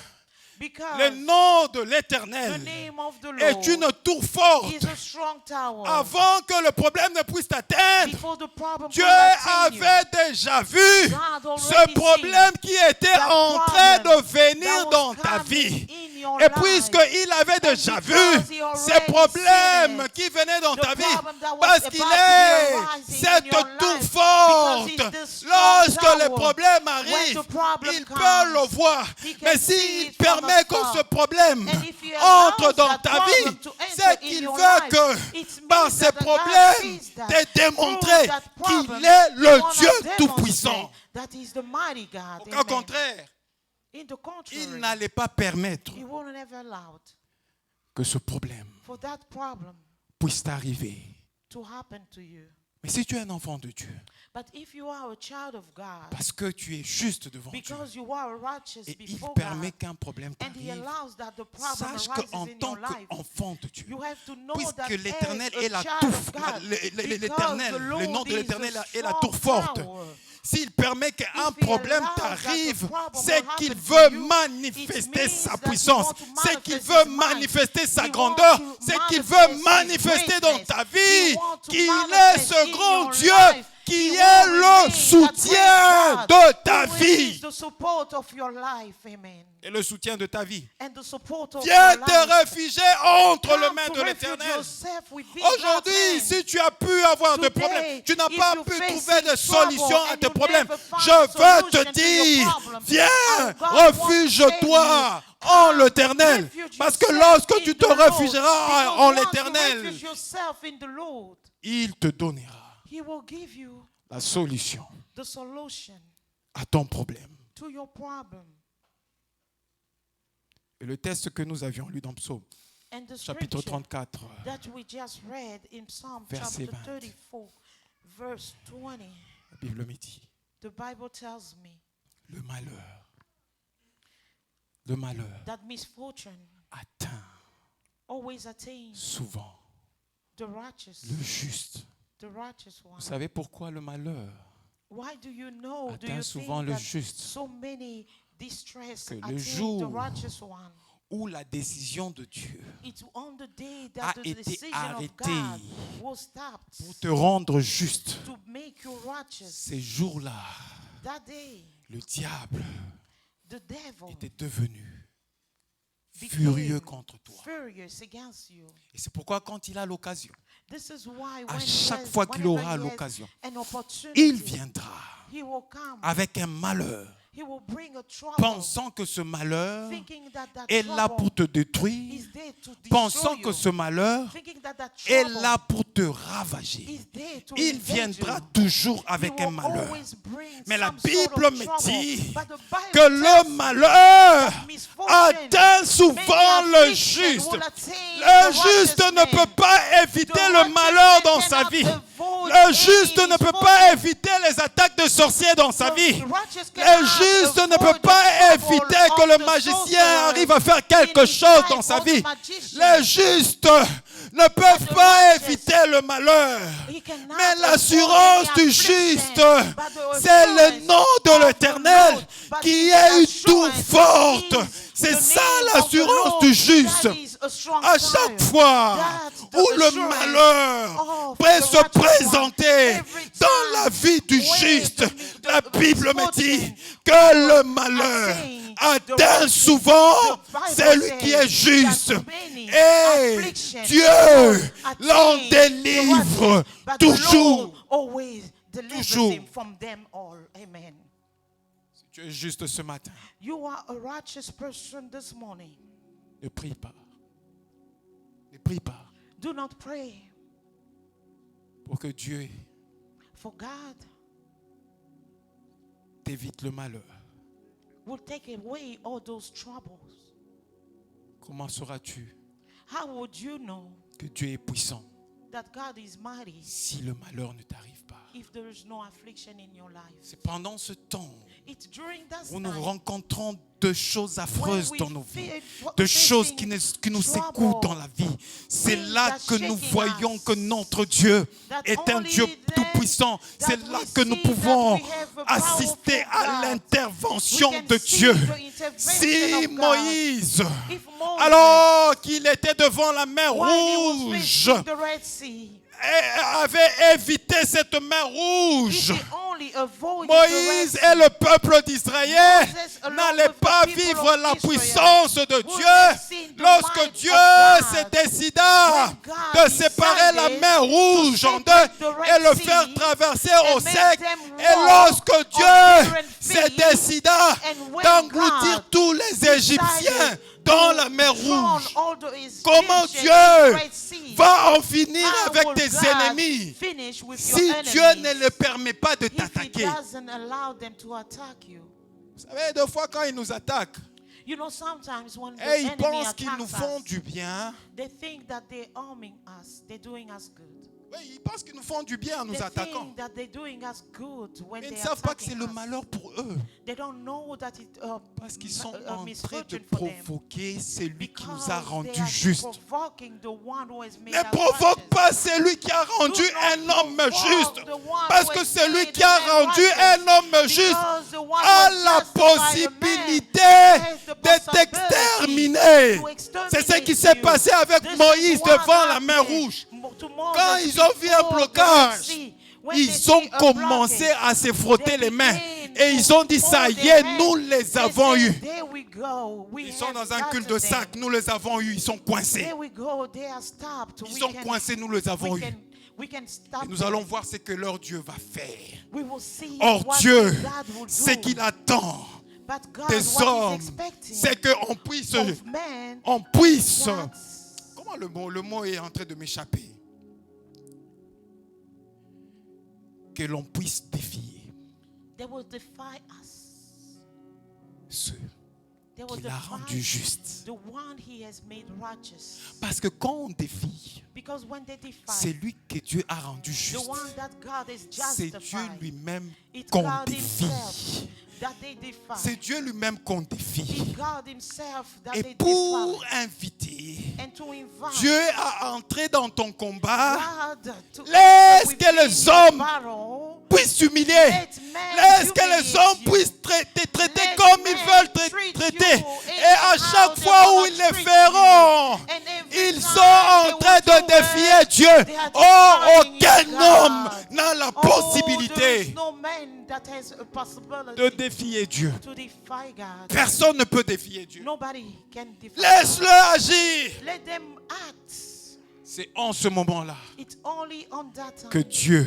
le because nom de the l'Éternel name of the est Lord une tour forte, is a strong tower. avant que le problème ne puisse t'atteindre, Before the problem Dieu could attain you, avait déjà vu God already ce problème qui était that en train de problem venir that dans was ta coming vie. in your Et life. puisqu'il avait déjà vu because he already ces problèmes seen it, qui venaient dans the ta vie, problem that was parce about qu'il to be est arising in cette your tour life, forte, because he's this lorsque strong les tower, problèmes when arrivent, the problem il peut comes, le voir. he can Mais see s'il it from permet que afar. ce problème And if he allows entre dans that ta problem vie, to enter c'est in qu'il your veut life, que it par means ces that the God problèmes, sees that t'ait démontré through that problem, qu'il est he le wanna Dieu demonstrate Tout-Puissant. that he's the mighty God. Au cas Amen. contraire, In the il contrary, n'allait pas permettre he won't ever allow que ce problème for that problem puisse t'arriver. to happen to you. Mais si tu es un enfant de Dieu, But if you are a child of God, parce que tu es juste devant Dieu, because you are righteous et il before permet God, qu'un problème and He t'arrive, allows that the problem sache arises qu'en in tant your life, qu'enfant de Dieu, you have to know puisque that l'Éternel as est a la child tour, of God, l'Éternel, because the le nom Lord de is l'Éternel a est la strong tour forte. tower. S'il permet qu'un If he problème allows that t'arrive, the problem c'est will qu'il happen veut to you, manifester it sa means that puissance, he wants to c'est qu'il manifest veut his might. manifester sa He grandeur, wants to c'est qu'il manifest veut his manifester dans greatness. ta He vie wants to qu'il est manifest ce in grand your Dieu life. qui He est will le remain that soutien great God de ta who vie is the support of your life. Amen. et le soutien de ta vie. And the support of Viens your te life. réfugier entre Come les mains to de refuge l'Éternel. yourself within God's Aujourd'hui, hand. si tu as pu avoir des Today, problèmes, tu n'as if pas you pu face trouver de trouble solution à and tes you problèmes, never found je veux solution te to your dire, problem, viens, God wants to refuge-toi en l'Éternel. refuge Parce que yourself lorsque in tu the te Lord. réfugieras Because en once you l'Éternel, refuge yourself in the Lord, il te donnera He will give you la solution the solution à ton problème. to your problem. Et le texte que nous avions lu dans Psaume, And the chapitre scripture 34, that we just read in Psalm Verset chapter 20. 34, verse 20, la Bible me dit, the Bible tells me le malheur that misfortune atteint always attains souvent the righteous, le juste. the righteous one. Vous savez pourquoi le malheur Why do you know, do atteint you souvent think le that juste? so many distress Que le attain the jour righteous one? Où la décision de Dieu It's on the day a that the été decision of arrêtée God was stopped pour te rendre juste, to make you righteous. ces jours-là, That day, le diable the devil était devenu became furieux contre toi. furious against you. Et c'est pourquoi quand il a l'occasion, This is why à when chaque he has- fois qu'il whenever aura he has l'occasion, an opportunity, il viendra he will come. avec un malheur, He will bring a trouble, pensant que ce malheur thinking that that est là trouble pour te détruire, is there to destroy pensant you, que ce malheur thinking that that est trouble là pour te ravager. is there to Il invade viendra you. toujours He avec will un malheur. always bring Mais la some sort Bible of me trouble. dit But the Bible que tells le me malheur that misfortune, atteint souvent many le affliction juste. will attain Le the juste righteous ne man. peut pas éviter The le righteous malheur man dans sa cannot vie. avoid Le juste any ne peut misfortune. pas éviter les attaques de sorciers dans sa The vie. righteous Le cannot juste ne avoid peut the pas trouble éviter que of le the magicien sorcerer arrive à faire in quelque his chose life dans sa or the vie. magician. Les justes ne peuvent the pas righteous, éviter le malheur. He cannot Mais avoid l'assurance any du affliction, juste, but the c'est le assurance nom de of the l'Éternel Lord, but qui the est une assurance tour forte. is C'est the ça name of the l'assurance Lord. du juste. That is a strong À tower. chaque fois That's the où le assurance malheur of peut the se righteous one. présenter Every dans time la vie du when juste, the la Bible me misfortune dit que le malheur atteint the atteint righteous. souvent The Bible celui qui est says juste. that many Et afflictions Dieu attain l'en the délivre righteous, but the toujours. Lord always delivers Toujours. him from them all. Amen. Si tu es juste ce matin, You are a righteous person this morning. ne prie pas. Ne prie pas Do not pray pour que Dieu for God t'évite le malheur. will take away all those troubles. Comment sauras-tu How would you know que Dieu est puissant that God is mighty si le malheur ne t'arrive pas? if there is no affliction in your life? C'est pendant ce temps It's during that où nous time rencontrons de choses affreuses dans nos vies, face- de choses qui facing nous trouble, secouent dans la vie. C'est things là that que nous shaking voyons us, que notre Dieu that est un only Dieu then tout-puissant. that C'est we là que nous see pouvons that we have a assister powerful à God. l'intervention We can de see Dieu. the intervention Si of God. Moïse, If Moses, alors qu'il était devant la mer while he was rouge, facing the Red Sea, avait évité cette mer rouge, if he only avoided Moïse the Red et le peuple d'Israël Moses, along n'allaient with the pas people vivre of la Israel, puissance de would Dieu have seen the lorsque might Dieu of se God. décida When God de séparer la decided mer rouge to en deux separate the Red et le Sea faire traverser au and make sec. them Et walk lorsque on Dieu barren se feet, décida and when d'engloutir God tous les Égyptiens decided dans to la mer drown rouge, all the Egyptians comment in the Dieu Red Sea, va en finir how avec will tes God ennemis finish with si your Dieu enemies ne le permet pas de if He t'attaquer? doesn't allow them to attack you? Vous savez, des fois quand ils nous attaquent, You know, sometimes when the et ils enemy pensent qu'ils nous attacks font us, du bien. they think that they're harming us, they're doing us good. Oui, ils pensent qu'ils nous font du bien en nous They attaquant. think that they're doing us good when Mais ils ne they're savent pas que c'est attacking le us. malheur pour eux. They don't know that it Parce qu'ils sont a en train de misfortune for them. provoquer celui qui Because nous a they rendus are justes. provoking the one who has made Ne us provoque righteous. pas celui qui a rendu Do not un homme provoke juste. the one Parce who que has celui made qui a a man rendu righteous. un homme juste Because the one who a has la justified a man possibilité has the de possibility t'exterminer. to exterminate C'est ce qui s'est you. passé avec This is Moïse what devant la mer happened rouge. to Moses Quand ils ont vu un before the blocage, Red Sea. When they ils see ont a commencé blockage, à se frotter they les mains. began Et ils ont dit, to ça hold y their est, hands. nous les They avons said, eus. There we go. We Ils sont have dans un culte de gotten sac, them. nous les avons eus, ils sont coincés. There we go. They are stopped. Ils sont coincés, nous les avons eus. We can stop Et nous them. allons voir ce que leur Dieu va faire. We will see Or what Dieu, God will ce do. qu'il attend, But God, des what hommes, he's expecting c'est qu'on puisse, of men, comment le mot est en train de m'échapper, que l'on puisse défier they will defy us. ceux They will qu'il a defy rendus justes. the one he has made righteous. Parce que quand on défie, Because when they defy c'est lui que Dieu a rendu the juste. one that God is C'est Dieu justified, lui-même it's qu'on God défie. himself that they defy. C'est Dieu lui-même qu'on défie. It's God himself that Et they pour defy. inviter And to invite Dieu à entrer dans ton combat, God to laisse enter que les within your hommes battle, puissent t'humilier. let men Laisse que les humiliate hommes you. puissent te traiter Let comme ils men veulent treat traiter. you Et à anyhow chaque they fois où wanna ils le treat feront, you. And every ils time sont en they train will de do défier it, Dieu. they are Oh, defying aucun God. homme n'a la Oh, there possibilité is no man that has a possibility de défier Dieu. to defy God. Personne ne peut défier Dieu. Nobody can defy Laisse-le God. agir. Let them act. C'est en ce moment-là It's only on that time que Dieu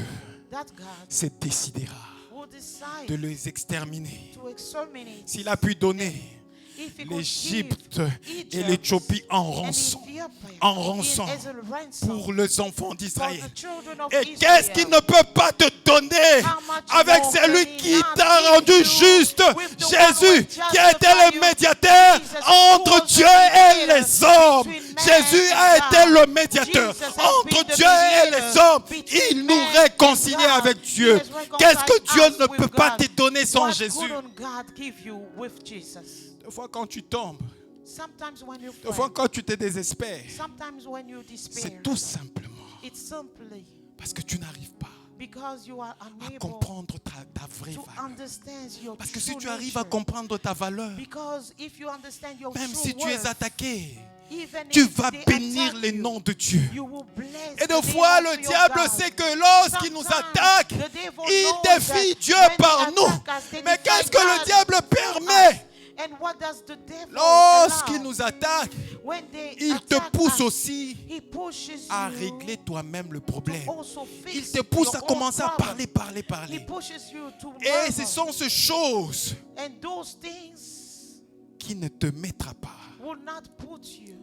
that God se décidera will decide de les exterminer. to exterminate. S'il a pu donner If he could l'Égypte give et Egypt l'Éthiopie en and rançon Ethiopia en rançon as a ransom pour les enfants for d'Israël. the children of Et qu'est-ce qu'il ne Israel, peut pas te donner how much avec more celui can he qui not t'a give rendu you juste, with the one Jésus, who qui a été justified le you, médiateur Jesus, who entre was Dieu the et mediator les hommes. between man Jésus and a God. été le médiateur Jesus has entre been the Dieu et mediator les hommes. between Il nous man and réconcilie God. avec He Dieu. has reconciled Qu'est-ce que Dieu us ne with peut pas God. te donner sans What Jésus? couldn't God give you with Jesus? Des fois quand tu tombes, Sometimes when you des fois fall, quand tu te désespères, sometimes when you despair, c'est tout simplement it's simply parce que tu n'arrives pas because you are à unable comprendre ta vraie to valeur. understand your Parce que si true tu arrives à nature. comprendre ta valeur, Because if you understand your même true si tu es worth, attaqué, even tu if vas they bénir attack les you, noms de Dieu. you will bless Et the des name fois, of le your diable God. sait que lorsqu'il nous Sometimes attaque, the devil il knows défie that Dieu when they par nous. attack us, they Mais defy qu'est-ce que le God diable through permet? us. And what does the devil Lorsqu'il allow? nous attaque, When they il te attack pousse us, aussi he pushes à you régler toi-même le to problème. also Il fix te pousse your à own commencer à problem. parler. He pushes you to Et ce murmur. sont ces choses And those things qui ne te mettra pas will not put you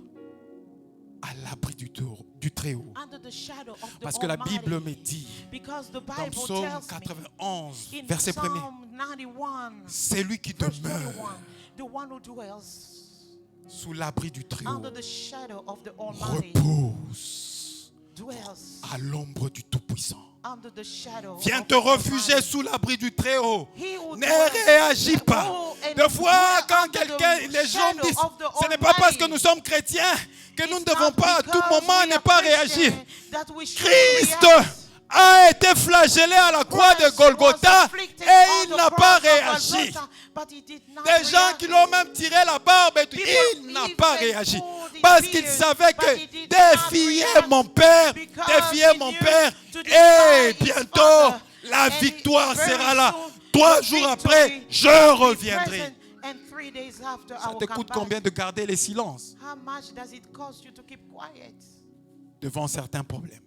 à l'abri du Très-Haut. under the shadow of the Parce que la Almighty. Bible me dit, Because the dans Bible Psaume tells 91, me in verset 1er, Psalm 91, c'est lui qui verse demeure 31, the one who dwells sous l'abri du Très-Haut under the shadow of the Almighty repose dwells à l'ombre du Tout-Puissant. under the shadow Viens of te the refugier Almighty. sous l'abri du Très-Haut. He who Ne dwells- réagis pas. Go and Des fois, dwell quand under quelqu'un, the les gens shadow disent, of the ce n'est pas parce que Almighty. nous sommes chrétiens que nous ne It's devons not pas à tout because moment we ne are pas Christian réagir. that we should Christ react. a été flagellé à la croix de Christ Golgotha was afflicted et on il the n'a cross pas of réagi. Golgotha, but he did not Des gens react. qui l'ont même tiré la barbe et tout, People il n'a even pas réagi. pulled his Parce qu'il beard, savait but que he did not défier react mon Père, because défier he mon knew Père, to defy et his bientôt Father. la And victoire very sera là. soon, 3 the jours victory après, je will be reviendrai. present, and 3 days after, I Ça will te come coûte back. combien de garder les silences How much does it cost you to keep quiet devant certains problèmes?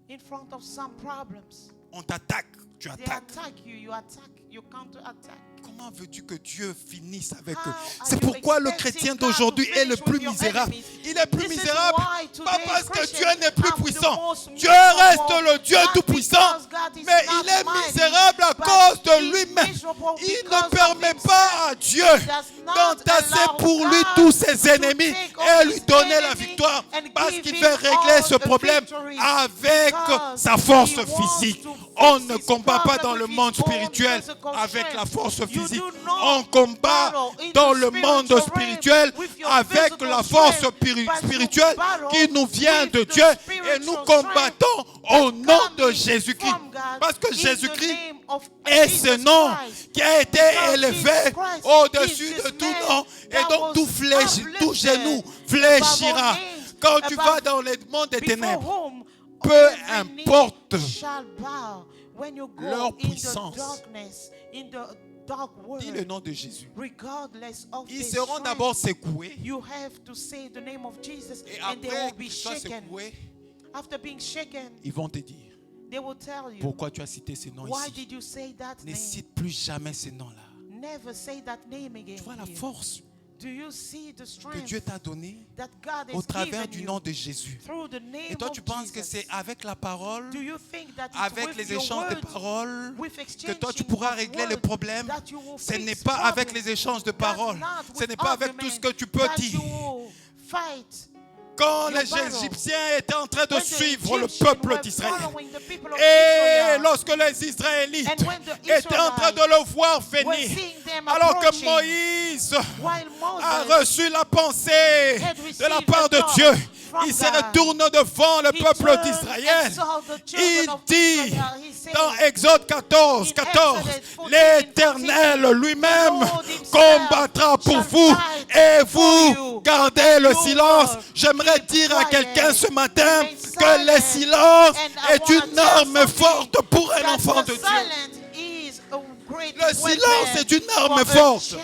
in front of some problems? On t'attaque, tu They attaques. attack you, you attack, you counter-attack. Comment veux-tu que Dieu finisse avec How eux? are C'est you pourquoi le expecting chrétien God to d'aujourd'hui est le finish plus with your misérable. enemies? Il est plus This is misérable, why pas today's parce que Christians Dieu n'est plus are the puissant. most Dieu miserable, reste le Dieu not tout-puissant, because God is mais not il est mighty, misérable à but cause de he's lui-même. miserable Il because ne of permet himself. pas à Dieu He does not d'entasser allow pour lui God tous ses to ennemis take all et lui his donner la enemies victoire and parce give qu'il him veut régler all ce the problème victory avec because sa force he wants physique. to On fix ne his combat pas problem dans le with monde his own spirituel physical avec la strength. force You physique. do not On combat battle in dans the le monde spiritual spirituel realm with your avec physical la force strength, but you spirituelle battle qui nous vient with de the Dieu et spiritual nous strength combattons au nom de coming Jésus-Christ. from God Parce que in the Jésus-Christ name of est Jesus ce nom Christ. qui a été Because élevé Jesus Christ au-dessus is de this tout man nom. Et that donc was tout genou uplifted fléchira. above names, Quand tu above vas dans le monde des before ténèbres, whom peu every knee importe shall bow. When you go leur in puissance. the darkness, in the dark dis le world, nom de Jésus. regardless of Ils their seront strength, d'abord secoués you have to say the name of Jesus et and they après will be qu'ils soient shaken. secoués, After being shaken, ils vont te dire they will tell you, pourquoi tu as cité ce nom why ici. did you say that Ne name? cite plus jamais ce nom-là. never say that name again. Tu vois la here. force Do you see the que strength Dieu t'a donnée that God au has travers given du you nom de Jésus. through the name Et toi, tu of penses que Jesus? c'est avec la parole, Do you think that it's avec with les your échanges de words, paroles, with que toi, tu exchanging pourras of régler les words, problèmes? that you will Ce fix n'est pas avec problems? les échanges de That's paroles. not Ce with n'est pas avec tout ce que tu peux arguments that dire. you will fight. Quand your les battle. Égyptiens étaient en train de When the suivre le Egyptians peuple were d'Israël, following the people of et Israel, lorsque les Israélites and when the étaient en train de le voir were venir, seeing them alors que approaching, Moïse while a Moses reçu la pensée had de la received part the de thought Dieu, from il se God, retourne devant le he peuple turned d'Israël. and saw the Il children of dit Israel. He said, dans Exode 14, in 14, Exodus 14, l'Éternel lui-même the Lord himself combattra pour shall vous fight et for vous you. gardez le You silence. will J'aimerais keep dire à quiet. quelqu'un ce matin Remain que le silent. silence And I est wanna une tell arme something forte pour un that enfant the de Dieu. silence is a great Le silence weapon est une arme for a forte. child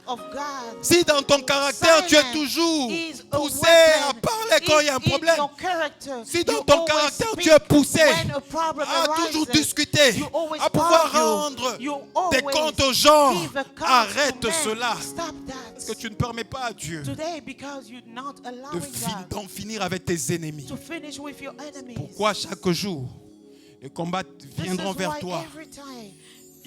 of God. Si dans ton caractère tu es Silence toujours is a poussé weapon. à parler quand il y a un If in problème, your character, si dans you ton always caractère speak tu es poussé when a problem à toujours arises, discuter, you always à pouvoir argue, rendre you des always comptes aux gens, give account to arrête men. cela. Stop Parce that. que tu ne permets pas à Dieu Today, because you're not allowing God d'en finir avec tes ennemis. to finish with your enemies. Pourquoi chaque jour les combats This viendront is vers why toi? every time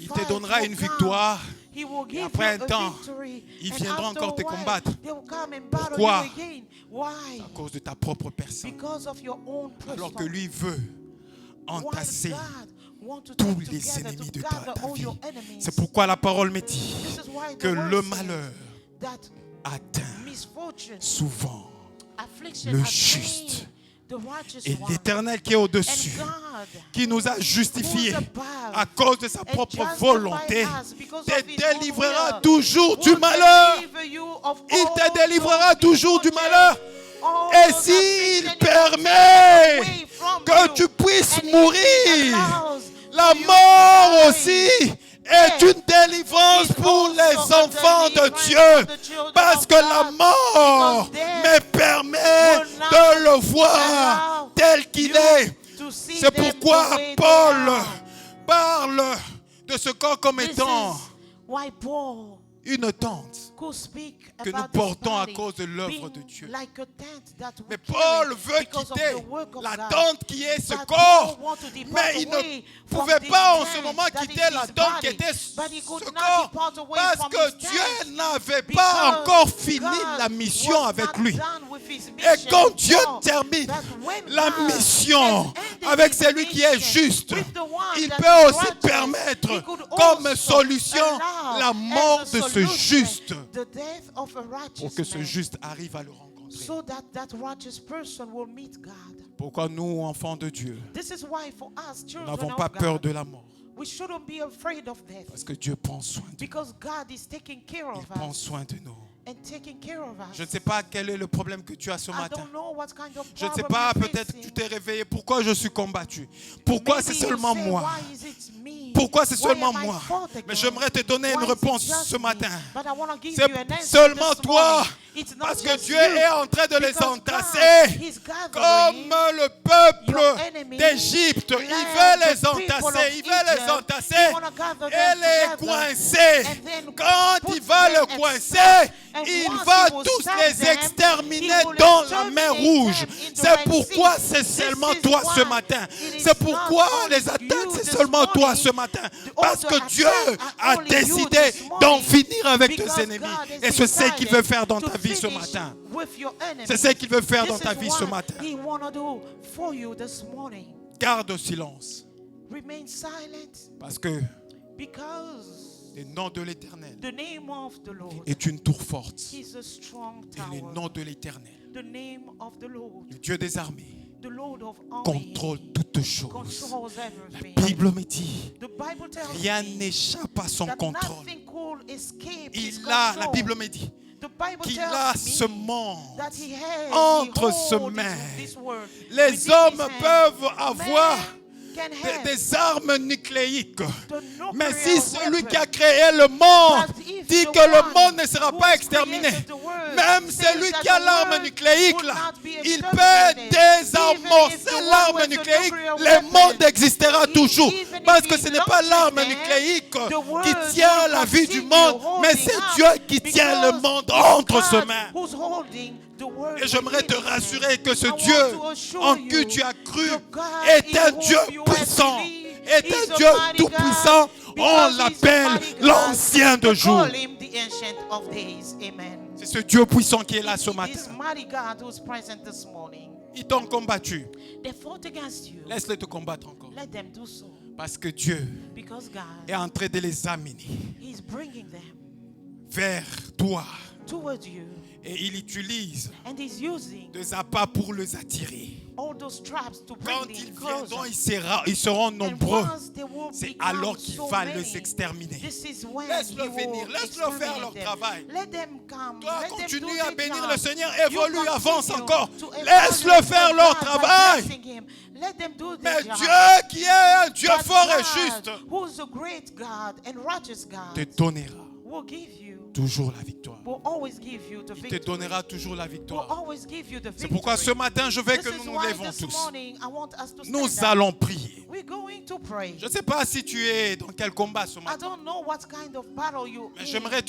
Il te fight donnera will une come. victoire. He will give après you un a temps, victory, il and viendra after encore a te while, combattre. they will come and battle Pourquoi? you again. Why? À cause de ta propre personne. Because of your own person. Alors que lui veut While entasser God want to tous take les together ennemis to de gather ta all vie. your enemies. C'est pourquoi la parole me dit This is why the que word le says malheur that atteint misfortune, souvent affliction, le attain juste. the righteous Et one. l'Éternel qui est au-dessus, And God, qui nous a justifiés who's above, à cause de sa and propre justify volonté, us because te of his own délivrera will, toujours du will malheur. deliver you of Il all te délivrera those toujours du misfortunes, malheur. all Et those s'il afflictions permet away from que you, tu puisses and if he mourir, allows la for you to mort die, aussi est une délivrance is pour also les a enfants de deliverance Dieu. of the children Parce of que la God, mort because death me permet will not de le voir allow tel qu'il you est. to see C'est them pourquoi the way they Paul are. parle de ce corps comme This étant is why Paul une tente could speak que nous about portons à this cause de body l'œuvre being de Dieu. like a tent that we Mais carry Paul veut because of quitter the work of la God. tente qui est ce But corps, Paul want to depart mais il away ne from pouvait this pas en tent ce moment that quitter is la his tente qui body. était But he ce could not corps depart away parce from que his tent Dieu n'avait because pas encore fini God la mission was avec not lui. done with his Et mission. quand Dieu So termine that when la God mission has ended avec his celui qui est mission juste, with the one il that peut is aussi righteous, permettre he could comme also solution allow la as mort a de ce solution juste the death of a righteous pour que ce man, juste arrive à le rencontrer. so that that righteous person will meet God. Pourquoi nous, enfants de Dieu, This is why for us, nous children n'avons of pas peur God, de la mort? we shouldn't be afraid of death Parce que Dieu prend soin de nous. because God is taking care Il of prend us soin de nous. and taking care of us. Je ne sais pas quel est le problème que tu as ce I matin. don't know what kind of Je ne sais problem pas, you're peut-être que facing. tu t'es réveillé. Pourquoi je suis combattu? Pourquoi Maybe c'est you seulement say, moi? why is it me? Pourquoi c'est Why seulement am I moi? fault again? Mais j'aimerais te donner Why une is it réponse just ce me? matin. But I wanna give C'est you an answer seulement this toi. morning. It's not Parce que just Dieu you, est en train de les because entasser. God is gathering Comme le peuple your enemy, d'Égypte. Il like veut les the people of entasser. Il veut les Egypt. entasser. He wanna gather Et them les together. coincer. And then Quand put il va them le and coincer, stop. And il once va he will tous stop les them, exterminer he will dans la mer exterminate Rouge. them in the C'est Red pourquoi Sea. c'est This seulement is toi ce why matin. it is C'est pourquoi not les only attaques, you c'est this seulement toi morning. ce matin. The Parce other que Dieu attacks are a only you décidé this morning, d'en finir avec because tes ennemis. God has Et c'est ce qu'il veut faire dans decided ta vie ce to finish matin. with your enemies. C'est ce qu'il veut faire dans This ta is vie ce what matin. He wanna do for you this morning. Garde au silence. Remain silent Parce que because le nom de l'Éternel the name of the Lord est une tour forte. is a strong Et le tower. nom de l'Éternel, The name of the Lord, le Dieu des armées, the Lord of armies, contrôle toutes choses. controls La everything. Bible me dit, The Bible tells rien me n'échappe à son that contrôle. nothing could escape his Il a, la control. Bible me dit, The Bible qu'il tells a me ce monde that he has, entre he ses holds mains. this word Les within hommes his hand. peuvent avoir Man can have des armes nucléiques. the Mais nuclear si celui weapon. qui a créé le monde But if dit the que le one monde ne sera who pas has exterminé, created the world même says celui that qui a the l'arme world nucléaïque would là, not be il exterminated, peut even if the désamorcer l'arme when the nucléaire, nuclear le weapon, monde existera toujours. even Parce if que he ce n'est pas launches l'arme them, nucléaire the world qui tient will la vie du continue monde, mais holding c'est up Dieu qui tient le because monde it's entre ses God mains. who's holding the world Et j'aimerais te within his rassurer hand. que ce I want Dieu to assure en you, qui tu as cru the God est in un whom Dieu you have puissant, believed est is un a Dieu mighty tout-puissant. God, On because he's a l'appelle mighty God. l'ancien de We jour. call him the Ancient of Days. Amen. C'est ce Dieu puissant qui est là ce It matin. is mighty God who's present this morning. Ils t'ont combattu. They fought against you. Laisse-les te combattre encore. Let them do so. Parce que Dieu Because God est en train de les amener is bringing them vers toi. towards you. Et il utilise And he's using des appâts pour les attirer. all those traps to Quand bring ils them viendront, closer. ils seront And nombreux. once they will C'est become alors qu'il so va many, les exterminer. this is when Laisse-le he venir, will laisse-le faire exterminate leur them. travail. Let them come. Toi, Let them continue do à their bénir job. le Seigneur, You évolue, avance continue encore. to Laisse-le evaluate faire God leur by travail. blessing him. Let them do Mais their job. Dieu qui est un Dieu But fort et God, juste who's a great God and righteous God, te donnera will give you, toujours la victoire. will always give you the Il te victory. donnera toujours la Will victoire. always give you the C'est victory. pourquoi ce matin, je veux This que is nous nous why lèvons this tous. morning I want us to Nous stand up. allons prier. We're going to pray. Je ne sais pas si tu es dans quel combat ce I matin, don't know what kind of battle you mais in. j'aimerais te